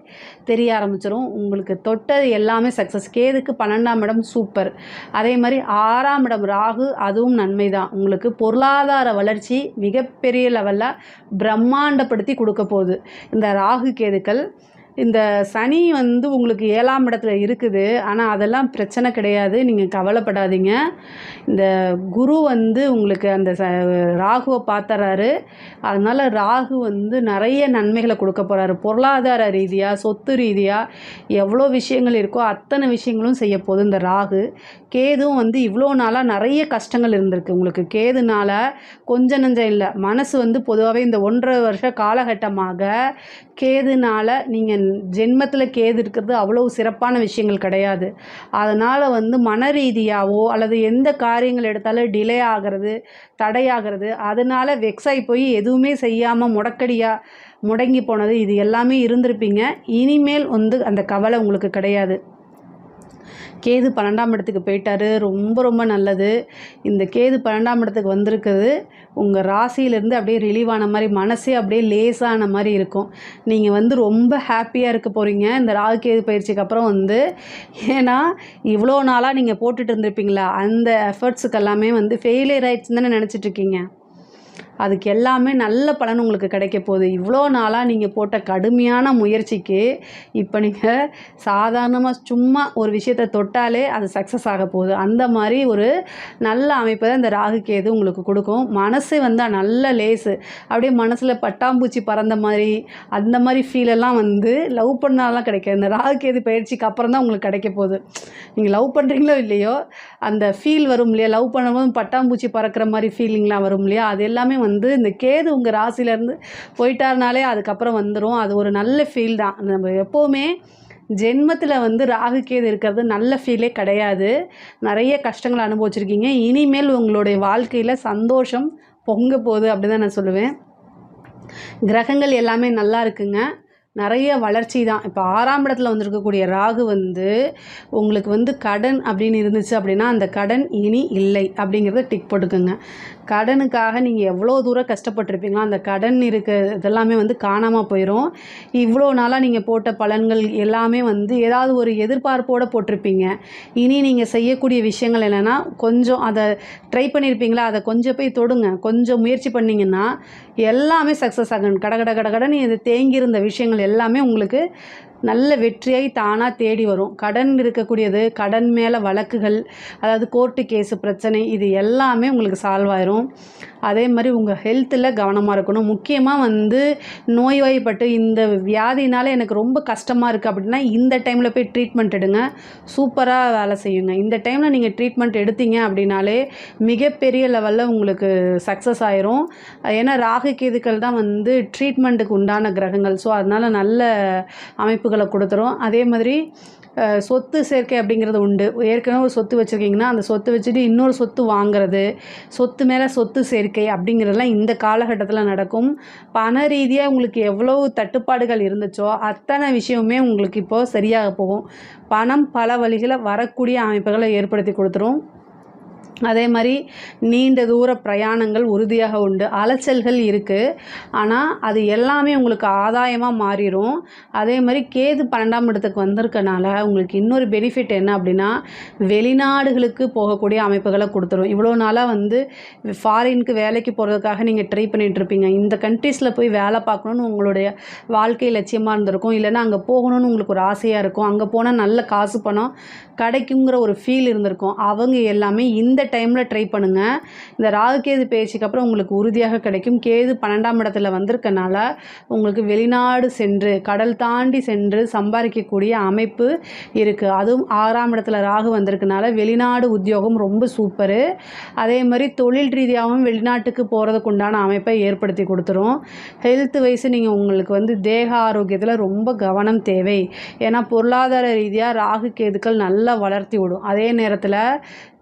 தெரிய ஆரம்பிச்சிடும். உங்களுக்கு தொட்டது எல்லாமே சக்ஸஸ். கேதுக்கு 12ஆம் இடம் சூப்பர். அதே மாதிரி 6ஆம் இடம் ராகு, அதுவும் நன்மை தான். உங்களுக்கு பொருளாதார வளர்ச்சி மிகப்பெரிய லெவலில் பிரம்மாண்டப்படுத்தி கொடுக்க போகுது இந்த ராகு கேதுக்கள். இந்த சனி வந்து உங்களுக்கு 7ஆம் இடத்துல இருக்குது, ஆனால் அதெல்லாம் பிரச்சனை கிடையாது, நீங்கள் கவலைப்படாதீங்க. இந்த குரு வந்து உங்களுக்கு அந்த ராகுவை பார்த்துறாரு. அதனால் ராகு வந்து நிறைய நன்மைகளை கொடுக்க போகிறாரு. பொருளாதார ரீதியாக, சொத்து ரீதியாக எவ்வளோ விஷயங்கள் இருக்கோ அத்தனை விஷயங்களும் செய்ய போகுது இந்த ராகு. கேதுவும் வந்து இவ்வளோ நாளாக நிறைய கஷ்டங்கள் இருந்திருக்கு உங்களுக்கு. கேதுனால கொஞ்சம் நஞ்சம் இல்லை, மனசு வந்து பொதுவாகவே இந்த 1.5 வருஷ காலகட்டமாக கேதுனால நீங்கள் ஜென்மத்தில் கேது இருக்கிறது அவ்வளோ சிறப்பான விஷயங்கள் கிடையாது. அதனால் வந்து மன ரீதியாகவோ அல்லது எந்த காரியங்கள் எடுத்தாலும் டிலே ஆகிறது, தடையாகிறது, அதனால் வெக்ஸாகி போய் எதுவுமே செய்யாமல் முடங்கி போனது இது எல்லாமே இருந்திருப்பீங்க. இனிமேல் வந்து அந்த கவலை உங்களுக்கு கிடையாது. கேது 12ஆம் இடத்துக்கு போயிட்டாரு, ரொம்ப ரொம்ப நல்லது. இந்த கேது 12ஆம் இடத்துக்கு வந்திருக்குது உங்கள் ராசியிலேருந்து அப்படியே ரிலீவ் ஆன மாதிரி, மனசே அப்படியே லேசான மாதிரி இருக்கும். நீங்கள் வந்து ரொம்ப ஹாப்பியாக இருக்க போகிறீங்க இந்த ராகு கேது பயிற்சிக்கு அப்புறம் வந்து. ஏன்னா இவ்வளோ நாளாக நீங்கள் போட்டுட்டு இருந்திருப்பீங்களா, அந்த எஃபர்ட்ஸுக்கு எல்லாமே வந்து ஃபெயிலியர் ஆகிடுச்சுன்னு தானே நினச்சிட்ருக்கீங்க. அதுக்கு எல்லாமே நல்ல பலன் உங்களுக்கு கிடைக்க போகுது. இவ்வளோ நாளாக நீங்கள் போட்ட கடுமையான முயற்சிக்கு இப்போ நீங்கள் சாதாரணமாக சும்மா ஒரு விஷயத்தை தொட்டாலே அது சக்ஸஸ் ஆக போகுது. அந்த மாதிரி ஒரு நல்ல அமைப்பை தான் இந்த ராகு கேது உங்களுக்கு கொடுக்கும். மனசு வந்தால் நல்ல லேஸு, அப்படியே மனசில் பட்டாம்பூச்சி பறந்த மாதிரி அந்த மாதிரி ஃபீலெல்லாம் வந்து லவ் பண்ணாலாம் கிடைக்காது. இந்த ராகு கேது பயிற்சிக்கு அப்புறம் தான் உங்களுக்கு கிடைக்க போகுது. நீங்கள் லவ் பண்ணுறீங்களோ இல்லையோ அந்த ஃபீல் வரும் இல்லையா, லவ் பண்ணும்போது பட்டாம்பூச்சி பறக்கிற மாதிரி ஃபீலிங்லாம் வரும் இல்லையா, அது எல்லாமே வந்து இந்த கேது உங்கள் ராசியிலேருந்து போயிட்டாருனாலே அதுக்கப்புறம் வந்துடும். அது ஒரு நல்ல ஃபீல் தான். நம்ம எப்போவுமே ஜென்மத்தில் வந்து ராகு கேது இருக்கிறது நல்ல ஃபீலே கிடையாது. நிறைய கஷ்டங்களை அனுபவிச்சிருக்கீங்க. இனிமேல் உங்களுடைய வாழ்க்கையில் சந்தோஷம் பொங்க போகுது அப்படி தான் நான் சொல்லுவேன். கிரகங்கள் எல்லாமே நல்லா இருக்குங்க, நிறைய வளர்ச்சி தான். இப்போ 6ஆம் இடத்துல வந்திருக்கக்கூடிய ராகு வந்து உங்களுக்கு வந்து கடன் அப்படின்னு இருந்துச்சு அப்படின்னா அந்த கடன் இனி இல்லை அப்படிங்கிறத டிக் போட்டுக்கோங்க. கடனுக்காக நீங்கள் எவ்வளோ தூரம் கஷ்டப்பட்டுருப்பீங்களோ அந்த கடன் இதெல்லாமே வந்து காணாமல் போயிடும். இவ்வளோ நாளாக நீங்கள் போட்ட பலன்கள் எல்லாமே வந்து ஏதாவது ஒரு எதிர்பார்ப்போடு போட்டிருப்பீங்க. இனி நீங்கள் செய்யக்கூடிய விஷயங்கள் என்னென்னா கொஞ்சம் அதை ட்ரை பண்ணியிருப்பீங்களா, அதை கொஞ்சம் போய் தொடுங்க, கொஞ்சம் முயற்சி பண்ணிங்கன்னா எல்லாமே சக்ஸஸ் ஆகணும். கடகடன்னு இது தேங்கியிருந்த விஷயங்கள் எல்லாமே உங்களுக்கு நல்ல வெற்றியை தானாக தேடி வரும். கடன் இருக்கக்கூடியது, கடன் மேலே வழக்குகள், அதாவது கோர்ட்டு கேஸு பிரச்சனை, இது எல்லாமே உங்களுக்கு சால்வ் ஆயிரும். அதே மாதிரி உங்கள் ஹெல்த்தில் கவனமாக இருக்கணும். முக்கியமாக வந்து நோய்வாய்ப்பட்டு இந்த வியாதினால் எனக்கு ரொம்ப கஷ்டமாக இருக்குது அப்படின்னா இந்த டைமில் போய் ட்ரீட்மெண்ட் எடுங்க, சூப்பராக வேலை செய்யுங்க. இந்த டைமில் நீங்கள் ட்ரீட்மெண்ட் எடுத்தீங்க அப்படின்னாலே மிகப்பெரிய லெவலில் உங்களுக்கு சக்ஸஸ் ஆயிரும். ஏன்னா ராகு கேதுக்கள் தான் வந்து ட்ரீட்மெண்ட்டுக்கு உண்டான கிரகங்கள். ஸோ அதனால் நல்ல அமைப்புகளை கொடுத்துரும். அதே மாதிரி சொத்து சேர்க்கை அப்படிங்கிறது உண்டு. ஏற்கனவே ஒரு சொத்து வச்சுருக்கீங்கன்னா அந்த சொத்து வச்சுட்டு இன்னொரு சொத்து வாங்கிறது, சொத்து மேலே சொத்து சேர்க்கை அப்படிங்கிறதுலாம் இந்த காலகட்டத்தில் நடக்கும். பண ரீதியாக உங்களுக்கு எவ்வளோ தட்டுப்பாடுகள் இருந்துச்சோ அத்தனை விஷயமுமே உங்களுக்கு இப்போது சரியாக போகும். பணம் பல வழிகளை வரக்கூடிய அமைப்புகளை ஏற்படுத்தி கொடுத்துரும். அதே மாதிரி நீண்ட தூர பிரயாணங்கள் உறுதியாக உண்டு. அலைச்சல்கள் இருக்குது, ஆனால் அது எல்லாமே உங்களுக்கு ஆதாயமாக மாறிடும். அதே மாதிரி கேது 12ஆம் இடத்துக்கு வந்திருக்கனால உங்களுக்கு இன்னொரு பெனிஃபிட் என்ன அப்படின்னா வெளிநாடுகளுக்கு போகக்கூடிய அமைப்புகளை கொடுத்துரும். இவ்வளோ நாளாக வந்து ஃபாரினுக்கு வேலைக்கு போகிறதுக்காக நீங்கள் ட்ரை பண்ணிகிட்ருப்பீங்க. இந்த கண்ட்ரீஸில் போய் வேலை பார்க்கணுன்னு உங்களுடைய வாழ்க்கை லட்சியமாக இருந்திருக்கும். இல்லைன்னா அங்கே போகணுன்னு உங்களுக்கு ஒரு ஆசையாக இருக்கும். அங்கே போனால் நல்ல காசு பணம் கிடைக்குங்கிற ஒரு ஃபீல் இருந்திருக்கும். அவங்க எல்லாமே இந்த டைமில் ட்ரை பண்ணுங்கள். இந்த ராகு கேது பயிற்சிக்கு அப்புறம் உங்களுக்கு உறுதியாக கிடைக்கும். கேது 12ஆம் இடத்துல வந்திருக்கனால உங்களுக்கு வெளிநாடு சென்று கடல் தாண்டி சென்று சம்பாதிக்கக்கூடிய அமைப்பு இருக்குது. அதுவும் 6ஆம் இடத்துல ராகு வந்திருக்கனால வெளிநாடு உத்தியோகம் ரொம்ப சூப்பரு. அதே மாதிரி தொழில் ரீதியாகவும் வெளிநாட்டுக்கு போகிறதுக்கு உண்டான அமைப்பை ஏற்படுத்தி கொடுத்துரும். ஹெல்த் வைஸ் நீங்கள் உங்களுக்கு வந்து தேக ஆரோக்கியத்தில் ரொம்ப கவனம் தேவை. ஏன்னா பொருளாதார ரீதியாக ராகு கேதுக்கள் நல்லா வளர்த்தி விடும். அதே நேரத்தில்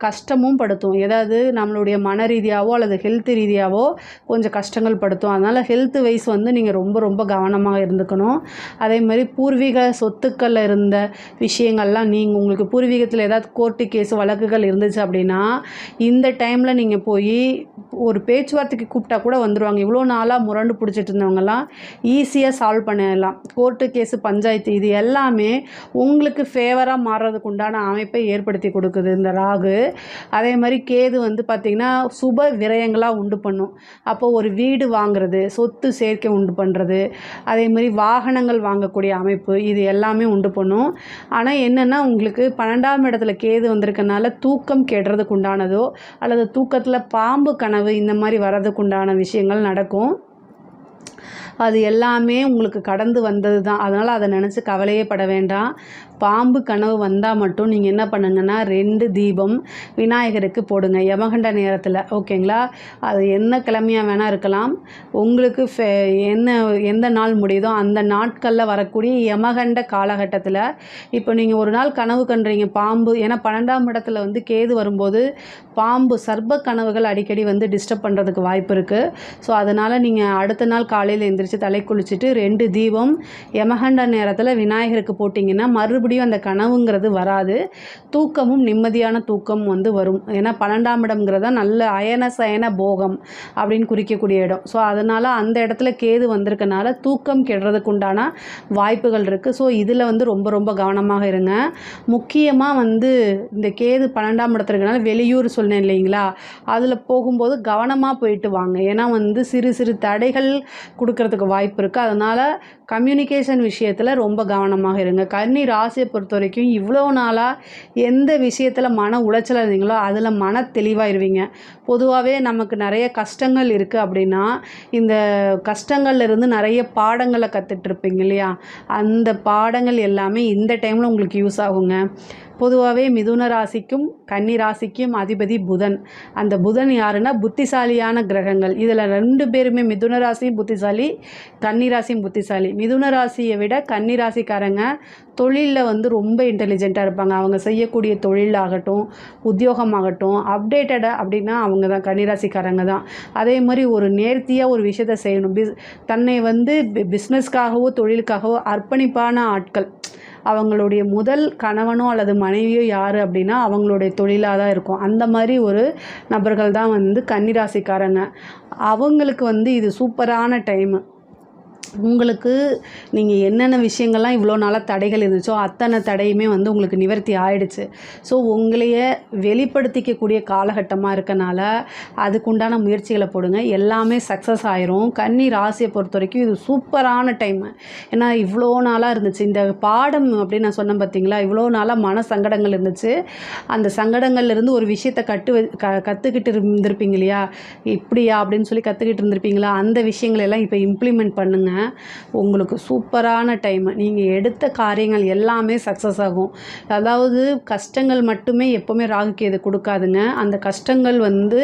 கஷ்டமும் படுத்தும். கஷ்டப்படுத்தும். ஏதாவது நம்மளுடைய மன ரீதியாவோ அல்லது ஹெல்த் ரீதியாவோ கொஞ்சம் கஷ்டங்கள் படுத்தும். அதனால் ஹெல்த் வைஸ் வந்து நீங்கள் ரொம்ப ரொம்ப கவனமாக இருந்துக்கணும். அதே மாதிரி பூர்வீக சொத்துக்களில் இருந்த விஷயங்கள்லாம் உங்களுக்கு பூர்வீகத்தில் ஏதாவது கோர்ட்டு கேஸ் வழக்குகள் இருந்துச்சு அப்படின்னா இந்த டைமில் நீங்கள் போய் ஒரு பேச்சுவார்த்தைக்கு கூப்பிட்டா கூட வந்துடுவாங்க. இவ்வளோ நாளாக முரண்டு பிடிச்சிட்டு இருந்தவங்கலாம் ஈஸியாக சால்வ் பண்ணிடலாம். கோர்ட்டு கேஸு பஞ்சாயத்து இது எல்லாமே உங்களுக்கு ஃபேவராக மாறுறதுக்கு உண்டான அமைப்பை ஏற்படுத்தி கொடுக்குது இந்த ராகு. அதே மாதிரி கேது வந்து பார்த்திங்கன்னா சுப விரயங்களாக உண்டு பண்ணும். அப்போது ஒரு வீடு வாங்குறது, சொத்து சேர்க்கை உண்டு பண்ணுறது, அதே மாதிரி வாகனங்கள் வாங்கக்கூடிய அமைப்பு இது எல்லாமே உண்டு பண்ணும். ஆனால் என்னென்னா உங்களுக்கு 12ஆம் இடத்துல கேது வந்திருக்கனால தூக்கம் கெடுறதுக்கு உண்டானதோ அல்லது தூக்கத்தில் பாம்பு கனவு இந்த மாதிரி வர்றதுக்கு உண்டான விஷயங்கள் நடக்கும். அது எல்லாமே உங்களுக்கு கடந்து வந்தது தான். அதனால் அதை நினச்சி கவலையே பட வேண்டாம். பாம்பு கனவு வந்தால் மட்டும் நீங்கள் என்ன பண்ணுங்கன்னா 2 தீபம் விநாயகருக்கு போடுங்க யமகண்ட நேரத்தில். ஓகேங்களா? அது என்ன கிழமையாக வேணால் இருக்கலாம். உங்களுக்கு எந்த நாள் முடியுதோ அந்த நாட்களில் வரக்கூடிய யமகண்ட காலகட்டத்தில் இப்போ நீங்கள் ஒரு நாள் கனவு கண்டுறீங்க பாம்பு. ஏன்னா 12ஆம் இடத்துல வந்து கேது வரும்போது பாம்பு சர்ப்ப கனவுகள் அடிக்கடி வந்து டிஸ்டர்ப் பண்ணுறதுக்கு வாய்ப்பு இருக்குது. ஸோ அதனால் நீங்கள் அடுத்த நாள் காலையில் எழுந்திரிச்சு தலை குளிச்சுட்டு 2 தீபம் யமகண்ட நேரத்தில் விநாயகருக்கு போட்டிங்கன்னா மறுபடியும் அந்த கனவுங்கிறது வராது. தூக்கமும் நிம்மதியான தூக்கம் வந்து வரும். ஏன்னா 12ஆம் இடம்ங்கிறத நல்ல அயன சயன போகம் அப்படின்னு குறிக்கக்கூடிய இடம். ஸோ அதனால் அந்த இடத்துல கேது வந்திருக்கனால தூக்கம் கெடுறதுக்கு உண்டான வாய்ப்புகள் இருக்குது. ஸோ இதில் வந்து ரொம்ப ரொம்ப கவனமாக இருங்க. முக்கியமாக வந்து இந்த கேது 12ஆம் இடத்துல இருக்கனால வெளியூர் சொன்னேன் இல்லைங்களா, அதில் போகும்போது கவனமாக போயிட்டு வாங்க. ஏன்னா வந்து சிறு சிறு தடைகள் கொடுக்கறதுக்கு வாய்ப்பு இருக்குது. அதனால் கம்யூனிகேஷன் விஷயத்தில் ரொம்ப கவனமாக இருங்க. கன்னி ராசியை பொறுத்த வரைக்கும் இவ்வளோ நாளாக எந்த விஷயத்தில் மன உளைச்சல் இருந்தீங்களோ அதில் மன தெளிவாயிருவீங்க. பொதுவாகவே நமக்கு நிறைய கஷ்டங்கள் இருக்குது அப்படின்னா இந்த கஷ்டங்கள்லேருந்து நிறைய பாடங்களை கற்றுட்ருப்பீங்க இல்லையா, அந்த பாடங்கள் எல்லாமே இந்த டைமில் உங்களுக்கு யூஸ் ஆகுங்க. பொதுவாகவே மிதுன ராசிக்கும் கன்னி ராசிக்கும் அதிபதி புதன். அந்த புதன் யாருன்னா புத்திசாலியான கிரகங்கள். இதில் 2 பேருமே மிதுன ராசியும் புத்திசாலி, கன்னி ராசியும் புத்திசாலி. மிதுன ராசியை விட கன்னி ராசிக்காரங்க தொழிலில் வந்து ரொம்ப இன்டெலிஜென்ட்டாக இருப்பாங்க. அவங்க செய்யக்கூடிய தொழிலாகட்டும் உத்தியோகமாகட்டும் அப்டேட்டடாக அப்படின்னா அவங்க தான் கன்னிராசிக்காரங்க தான். அதே மாதிரி ஒரு நேர்த்தியாக ஒரு விஷயத்தை செய்யணும். தன்னை வந்து பிஸ்னஸ்க்காகவோ தொழிலுக்காகவோ அர்ப்பணிப்பான ஆட்கள். அவங்களுடைய முதல் கணவனோ அல்லது மனைவியோ யார் அப்படின்னா அவங்களுடைய தொழிலாக தான் இருக்கும். அந்த மாதிரி ஒரு நபர்கள் தான் வந்து கன்னிராசிக்காரங்க. அவங்களுக்கு வந்து இது சூப்பரான டைமு. உங்களுக்கு நீங்கள் என்னென்ன விஷயங்கள்லாம் இவ்வளோ நாளாக தடைகள் இருந்துச்சோ அத்தனை தடையுமே வந்து உங்களுக்கு நிவர்த்தி ஆயிடுச்சு. ஸோ உங்களைய வெளிப்படுத்திக்கக்கூடிய காலகட்டமாக இருக்கனால அதுக்குண்டான முயற்சிகளை போடுங்க. எல்லாமே சக்ஸஸ் ஆயிரும். கன்னி ராசியை பொறுத்த வரைக்கும் இது சூப்பரான டைமு. ஏன்னா இவ்வளோ நாளாக இருந்துச்சு இந்த பாடம் அப்படின்னு நான் சொன்னேன் பார்த்தீங்களா, இவ்வளோ நாளாக மன சங்கடங்கள் இருந்துச்சு. அந்த சங்கடங்கள்லேருந்து ஒரு விஷயத்தை கற்றுக்கிட்டு இருந்திருப்பீங்க இல்லையா, இப்படியா அப்படின்னு சொல்லி கற்றுக்கிட்டு இருந்திருப்பீங்களா, அந்த விஷயங்களெல்லாம் இப்போ இம்ப்ளிமெண்ட் பண்ணுங்கள். உங்களுக்கு சூப்பரான டைம். நீங்கள் எடுத்த காரியங்கள் எல்லாமே சக்ஸஸ் ஆகும். அதாவது கஷ்டங்கள் மட்டுமே எப்போவுமே ராகு கேது கொடுக்காதுங்க. அந்த கஷ்டங்கள் வந்து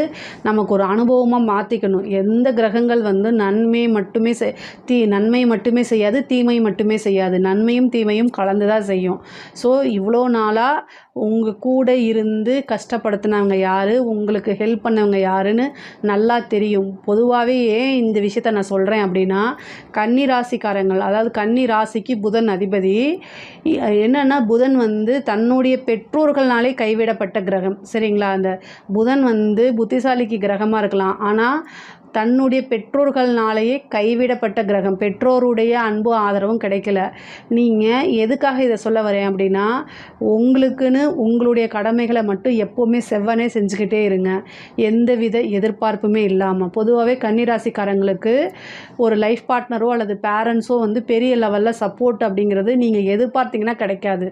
நமக்கு ஒரு அனுபவமாக மாற்றிக்கணும். எந்த கிரகங்கள் வந்து நன்மை மட்டுமே செய்யாது, தீமை மட்டுமே செய்யாது. நன்மையும் தீமையும் கலந்து தான் செய்யும். ஸோ இவ்வளோ நாளாக உங்கள் கூட இருந்து கஷ்டப்படுத்தினவங்க யார், உங்களுக்கு ஹெல்ப் பண்ணவங்க யாருன்னு நல்லா தெரியும். பொதுவாகவே ஏன் இந்த விஷயத்த நான் சொல்கிறேன் அப்படின்னா கன்னி ராசிக்காரங்கள், அதாவது கன்னி ராசிக்கு புதன் அதிபதி. என்னென்னா புதன் வந்து தன்னுடைய பெற்றோர்கள்னாலே கைவிடப்பட்ட கிரகம். சரிங்களா? அந்த புதன் வந்து புத்திசாலிக்கு கிரகமாக இருக்கலாம், ஆனால் தன்னுடைய பெற்றோர்கள்னாலேயே கைவிடப்பட்ட கிரகம். பெற்றோருடைய அன்பு ஆதரவும் கிடைக்கல. நீங்கள் எதுக்காக இதை சொல்ல வரேன் அப்படின்னா உங்களுக்குன்னு உங்களுடைய கடமைகளை மட்டும் எப்போவுமே செவ்வனே செஞ்சுக்கிட்டே இருங்க, எந்தவித எதிர்பார்ப்புமே இல்லாமல். பொதுவாகவே கன்னிராசிக்காரங்களுக்கு ஒரு லைஃப் பார்ட்னரோ அல்லது பேரண்ட்ஸோ வந்து பெரிய லெவலில் சப்போர்ட் அப்படிங்கிறது நீங்கள் எதிர்பார்த்தீங்கன்னா கிடைக்காது.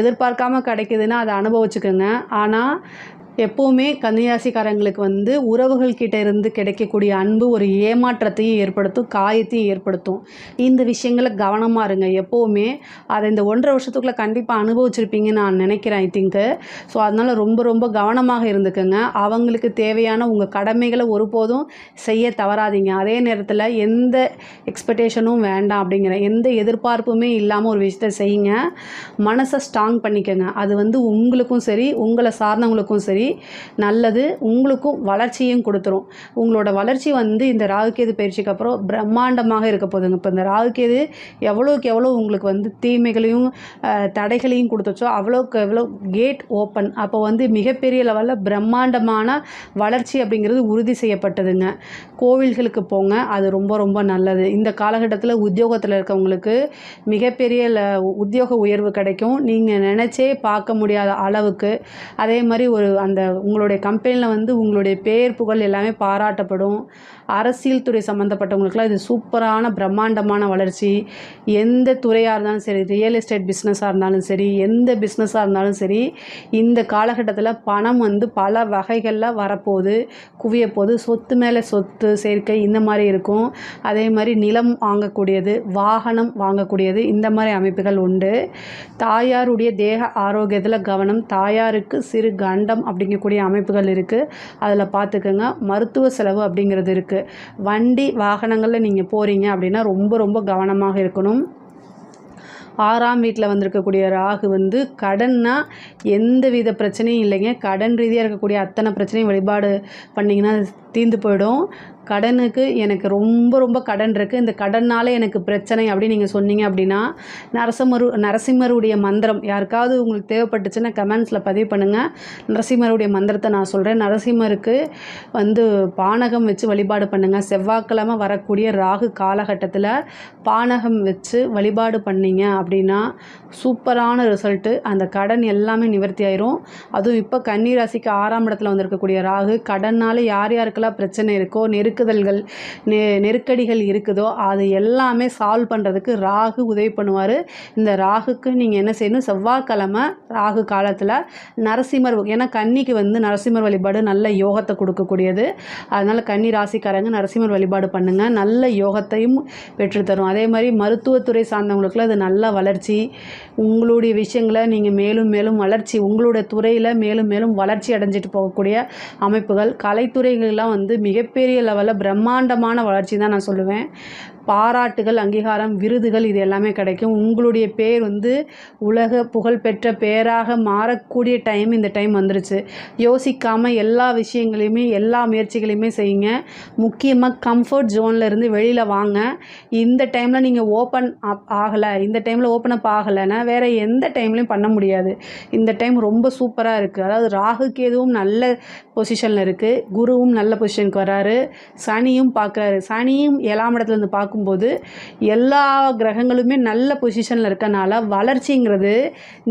எதிர்பார்க்காம கிடைக்குதுன்னா அதை அனுபவிச்சுக்கோங்க. ஆனால் எப்போவுமே கன்னிராசிக்காரங்களுக்கு வந்து உறவுகள்கிட்ட இருந்து கிடைக்கக்கூடிய அன்பு ஒரு ஏமாற்றத்தையும் ஏற்படுத்தும், காயத்தையும் ஏற்படுத்தும். இந்த விஷயங்களை கவனமாக இருங்க எப்போவுமே. அதை இந்த 1.5 வருஷத்துக்குள்ளே கண்டிப்பாக அனுபவிச்சிருப்பீங்கன்னு நான் நினைக்கிறேன், ஐ திங்க்கு. ஸோ அதனால் ரொம்ப ரொம்ப கவனமாக இருந்துக்கோங்க. அவங்களுக்கு தேவையான உங்கள் கடமைகளை ஒருபோதும் செய்ய தவறாதீங்க. அதே நேரத்தில் எந்த எக்ஸ்பெக்டேஷனும் வேண்டாம் அப்படிங்கிற எந்த எதிர்பார்ப்புமே இல்லாமல் ஒரு விஷயத்தை செய்யுங்க. மனசை ஸ்ட்ராங் பண்ணிக்கோங்க. அது வந்து உங்களுக்கும் சரி உங்களை சார்ந்தவங்களுக்கும் சரி நல்லது. உங்களுக்கும் வளர்ச்சியும் கொடுத்துரும். உங்களோட வளர்ச்சி வந்து இந்த ராகுகேது பயிற்சிக்கு அப்புறம் பிரம்மாண்டமாக இருக்க போகுதுங்க. இப்போ இந்த ராகுகேது எவ்வளோக்கு எவ்வளோ உங்களுக்கு வந்து தீமைகளையும் தடைகளையும் கொடுத்துச்சோ அவ்வளோக்கு எவ்வளோ கேட் ஓப்பன். அப்போ வந்து மிகப்பெரிய லெவலில் பிரம்மாண்டமான வளர்ச்சி அப்படிங்கிறது உறுதி செய்யப்பட்டதுங்க. கோவில்களுக்கு போங்க, அது ரொம்ப ரொம்ப நல்லது. இந்த காலகட்டத்தில் உத்தியோகத்தில் இருக்கவங்களுக்கு மிகப்பெரிய உத்தியோக உயர்வு கிடைக்கும். நீங்கள் நினச்சே பார்க்க முடியாத அளவுக்கு. அதே மாதிரி அந்த உங்களுடைய கம்பெனியில் வந்து உங்களுடைய பேர் புகழ் எல்லாமே பாராட்டப்படும். அரசியல் துறை சம்மந்தப்பட்டவங்களுக்குலாம் இது சூப்பரான பிரம்மாண்டமான வளர்ச்சி. எந்த துறையாக இருந்தாலும் சரி, ரியல் எஸ்டேட் பிஸ்னஸாக இருந்தாலும் சரி, எந்த பிஸ்னஸாக இருந்தாலும் சரி, இந்த காலகட்டத்தில் பணம் வந்து பல வகைகளில் வரப்போகுது, குவியப்போகுது. சொத்து மேலே சொத்து சேர்க்கை இந்த மாதிரி இருக்கும். அதே மாதிரி நிலம் வாங்கக்கூடியது, வாகனம் வாங்கக்கூடியது, இந்த மாதிரி அமைப்புகள் உண்டு. தாயாருடைய தேக ஆரோக்கியத்தில் கவனம். தாயாருக்கு சிறு கண்டம் அப்படிங்கக்கூடிய அமைப்புகள் இருக்குது, அதில் பார்த்துக்கோங்க. மருத்துவ செலவு அப்படிங்கிறது இருக்குது. வண்டி வாகனங்களில் நீங்கள் போகிறீங்க அப்படின்னா ரொம்ப ரொம்ப கவனமாக இருக்கணும். 6ஆம் வீட்டில் வந்திருக்கக்கூடிய ராகு வந்து கடன்னா எந்த வித பிரச்சனையும் இல்லைங்க. கடன் ரீதியாக இருக்கக்கூடிய அத்தனை பிரச்சனையும் வழிபாடு பண்ணிங்கன்னா தீர்ந்து போயிடும். கடனுக்கு எனக்கு ரொம்ப ரொம்ப கடன் இருக்குது, இந்த கடனால் எனக்கு பிரச்சனை அப்படின்னு நீங்கள் சொன்னீங்க அப்படின்னா நரசிம்மருடைய மந்திரம் யாருக்காவது உங்களுக்கு தேவைப்பட்டுச்சுன்னா கமெண்ட்ஸில் பதிவு பண்ணுங்கள். நரசிம்மருடைய மந்திரத்தை நான் சொல்கிறேன். நரசிம்மருக்கு வந்து பானகம் வச்சு வழிபாடு பண்ணுங்கள். செவ்வாய்க்கிழமை வரக்கூடிய ராகு காலகட்டத்தில் பானகம் வச்சு வழிபாடு பண்ணிங்க அப்படின்னா சூப்பரான ரிசல்ட்டு. அந்த கடன் எல்லாமே நிவர்த்தி ஆயிரும். அதுவும் இப்போ கன்னி ராசிக்கு 6ஆம் இடத்துல வந்திருக்கக்கூடிய ராகு கடனால் யார் யாருக்கெல்லாம் பிரச்சனை இருக்கோ, நெருக்குதல்கள் நெருக்கடிகள் இருக்குதோ அது எல்லாமே சால்வ் பண்ணுறதுக்கு ராகு உதவி பண்ணுவார். இந்த ராகுக்கு நீங்கள் என்ன செய்யணும், செவ்வாய்க்கிழமை ராகு காலத்தில் நரசிம்மர், ஏன்னா கன்னிக்கு வந்து நரசிம்மர் வழிபாடு நல்ல யோகத்தை கொடுக்கக்கூடியது. அதனால் கன்னி ராசிக்காரங்க நரசிம்மர் வழிபாடு பண்ணுங்கள், நல்ல யோகத்தையும் பெற்றுத்தரும். அதே மாதிரி மருத்துவத்துறை சார்ந்தவங்களுக்குலாம் அது நல்ல வளர்ச்சி. உங்களுடைய விஷயங்களை நீங்கள் மேலும் மேலும் வளர்ச்சி, உங்களுடைய துறையில் மேலும் மேலும் வளர்ச்சி அடைஞ்சிட்டு போகக்கூடிய அமைப்புகள். கலைத்துறைகளெலாம் வந்து மிகப்பெரிய லெவலில் பிரம்மாண்டமான வளர்ச்சி தான் நான் சொல்லுவேன். பாராட்டுகள், அங்கீகாரம், விருதுகள் இது எல்லாமே கிடைக்கும். உங்களுடைய பேர் வந்து உலக புகழ்பெற்ற பேராக மாறக்கூடிய டைம் இந்த டைம் வந்துருச்சு. யோசிக்காமல் எல்லா விஷயங்களையுமே எல்லா முயற்சிகளையுமே செய்யுங்க. முக்கியமாக கம்ஃபர்ட் ஜோனில் இருந்து வெளியில் வாங்க. இந்த டைமில் நீங்கள் ஓப்பன் அப் ஆகலை, இந்த டைமில் ஓப்பன் அப் ஆகலைன்னா வேறு எந்த டைம்லையும் பண்ண முடியாது. இந்த டைம் ரொம்ப சூப்பராக இருக்குது. அதாவது ராகு கேதுவும் நல்ல பொசிஷனில் இருக்குது, குருவும் நல்ல பொசிஷனுக்கு வராரு, சனியும் பார்க்குறாரு. சனியும் 7ஆம் இடத்துலேருந்து பார்க்கும்போது எல்லா கிரகங்களுமே நல்ல பொசிஷனில் இருக்கனால வளர்ச்சிங்கிறது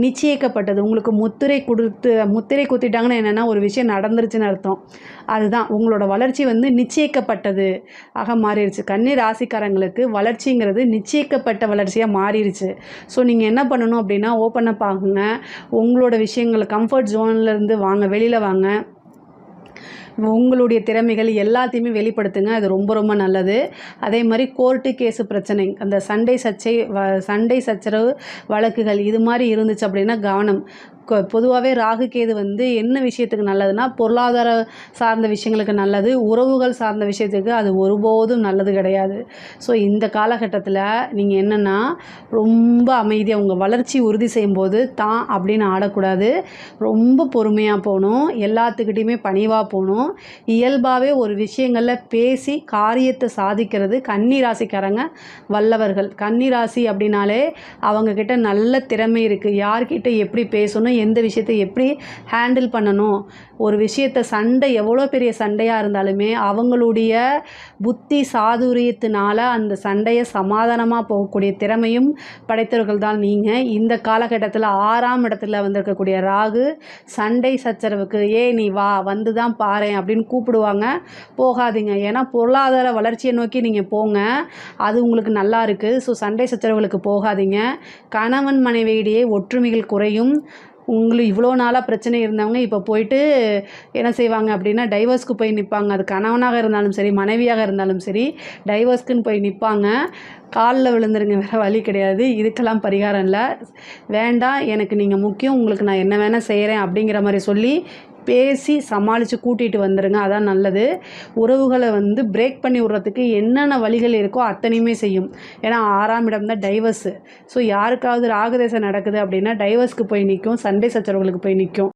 நிச்சயிக்கப்பட்டது. உங்களுக்கு முத்திரை குத்திட்டாங்கன்னா என்னென்னா ஒரு விஷயம் நடந்துருச்சுன்னு அர்த்தம். அதுதான் உங்களோட வளர்ச்சி வந்து நிச்சயிக்கப்பட்டது ஆக மாறிடுச்சு. கன்னி ராசிக்காரங்களுக்கு வளர்ச்சிங்கிறது நிச்சயிக்கப்பட்ட வளர்ச்சியாக மாறிடுச்சு. ஸோ நீங்கள் என்ன பண்ணணும் அப்படின்னா ஓப்பன் அப் ஆகுங்க. உங்களோட விஷயங்களை கம்ஃபர்ட் ஜோன்லேருந்து வாங்க, வெளியில் வாங்க. உங்களுடைய திறமைகள் எல்லாத்தையுமே வெளிப்படுத்துங்க, அது ரொம்ப ரொம்ப நல்லது. அதே மாதிரி கோர்ட்டு கேஸு பிரச்சனை, அந்த சண்டை சச்சரவு வழக்குகள் இது மாதிரி இருந்துச்சு அப்படின்னா கவனம். பொதுவாகவே ராகு கேது வந்து என்ன விஷயத்துக்கு நல்லதுன்னா பொருளாதார சார்ந்த விஷயங்களுக்கு நல்லது, உறவுகள் சார்ந்த விஷயத்துக்கு அது ஒருபோதும் நல்லது கிடையாது. ஸோ இந்த காலகட்டத்தில் நீங்கள் என்னென்னா ரொம்ப அமைதியாக உங்கள் வளர்ச்சி உறுதி செய்யும்போது தான் அப்படின்னு ஆடக்கூடாது. ரொம்ப பொறுமையாக போகணும், எல்லாத்துக்கிட்டையுமே பணிவாக போகணும். இயல்பாகவே ஒரு விஷயங்களில் பேசி காரியத்தை சாதிக்கிறது கன்னி ராசிக்காரங்க வல்லவர்கள். கன்னி ராசி அப்படின்னாலே அவங்கக்கிட்ட நல்ல திறமை இருக்குது. யார்கிட்ட எப்படி பேசணும், எந்த விஷயத்தை எப்படி ஹேண்டில் பண்ணணும், ஒரு விஷயத்தை சண்டை எவ்வளோ பெரிய சண்டையாக இருந்தாலுமே அவங்களுடைய புத்தி சாதுரியத்தினால அந்த சண்டையை சமாதானமாக போகக்கூடிய திறமையும் படைத்தவர்கள் தான் நீங்கள். இந்த காலகட்டத்தில் 6ஆம் இடத்துல வந்திருக்கக்கூடிய ராகு சண்டை சச்சரவுக்கு நீ வா வந்து தான் பாரேன் அப்படின்னு கூப்பிடுவாங்க. போகாதீங்க, ஏன்னா பொருளாதார வளர்ச்சியை நோக்கி நீங்கள் போங்க, அது உங்களுக்கு நல்லா இருக்குது. ஸோ சண்டை சச்சரவுகளுக்கு போகாதீங்க. கணவன் மனைவியிடையே ஒற்றுமைகள் குறையும். உங்களுக்கு இவ்வளோ நாளாக பிரச்சனை இருந்தவங்க இப்போ போயிட்டு என்ன செய்வாங்க அப்படின்னா டைவர்ஸ்க்கு போய் நிற்பாங்க. அது கணவனாக இருந்தாலும் சரி, மனைவியாக இருந்தாலும் சரி, டைவர்ஸ்க்குன்னு போய் நிற்பாங்க. காலில் விழுந்துருங்க, வேறு வழி கிடையாது. இதுக்கெல்லாம் பரிகாரம் இல்லை, வேண்டாம், எனக்கு நீங்கள் முக்கியம், உங்களுக்கு நான் என்ன வேணால் செய்கிறேன் அப்படிங்கிற மாதிரி சொல்லி பேசி சமாளித்து கூட்டிகிட்டு வந்துடுங்க, அதான் நல்லது. உறவுகளை வந்து பிரேக் பண்ணி விட்றதுக்கு என்னென்ன வழிகள் இருக்கோ அத்தனையுமே செய்யும். ஏன்னா 6ஆம் இடம் தான் டைவர்ஸு. ஸோ யாருக்காவது ராகுதேசம் நடக்குது அப்படின்னா டைவர்ஸ்க்கு போய் நிற்கும், சண்டை சச்சரவுகளுக்கு போய் நிற்கும்.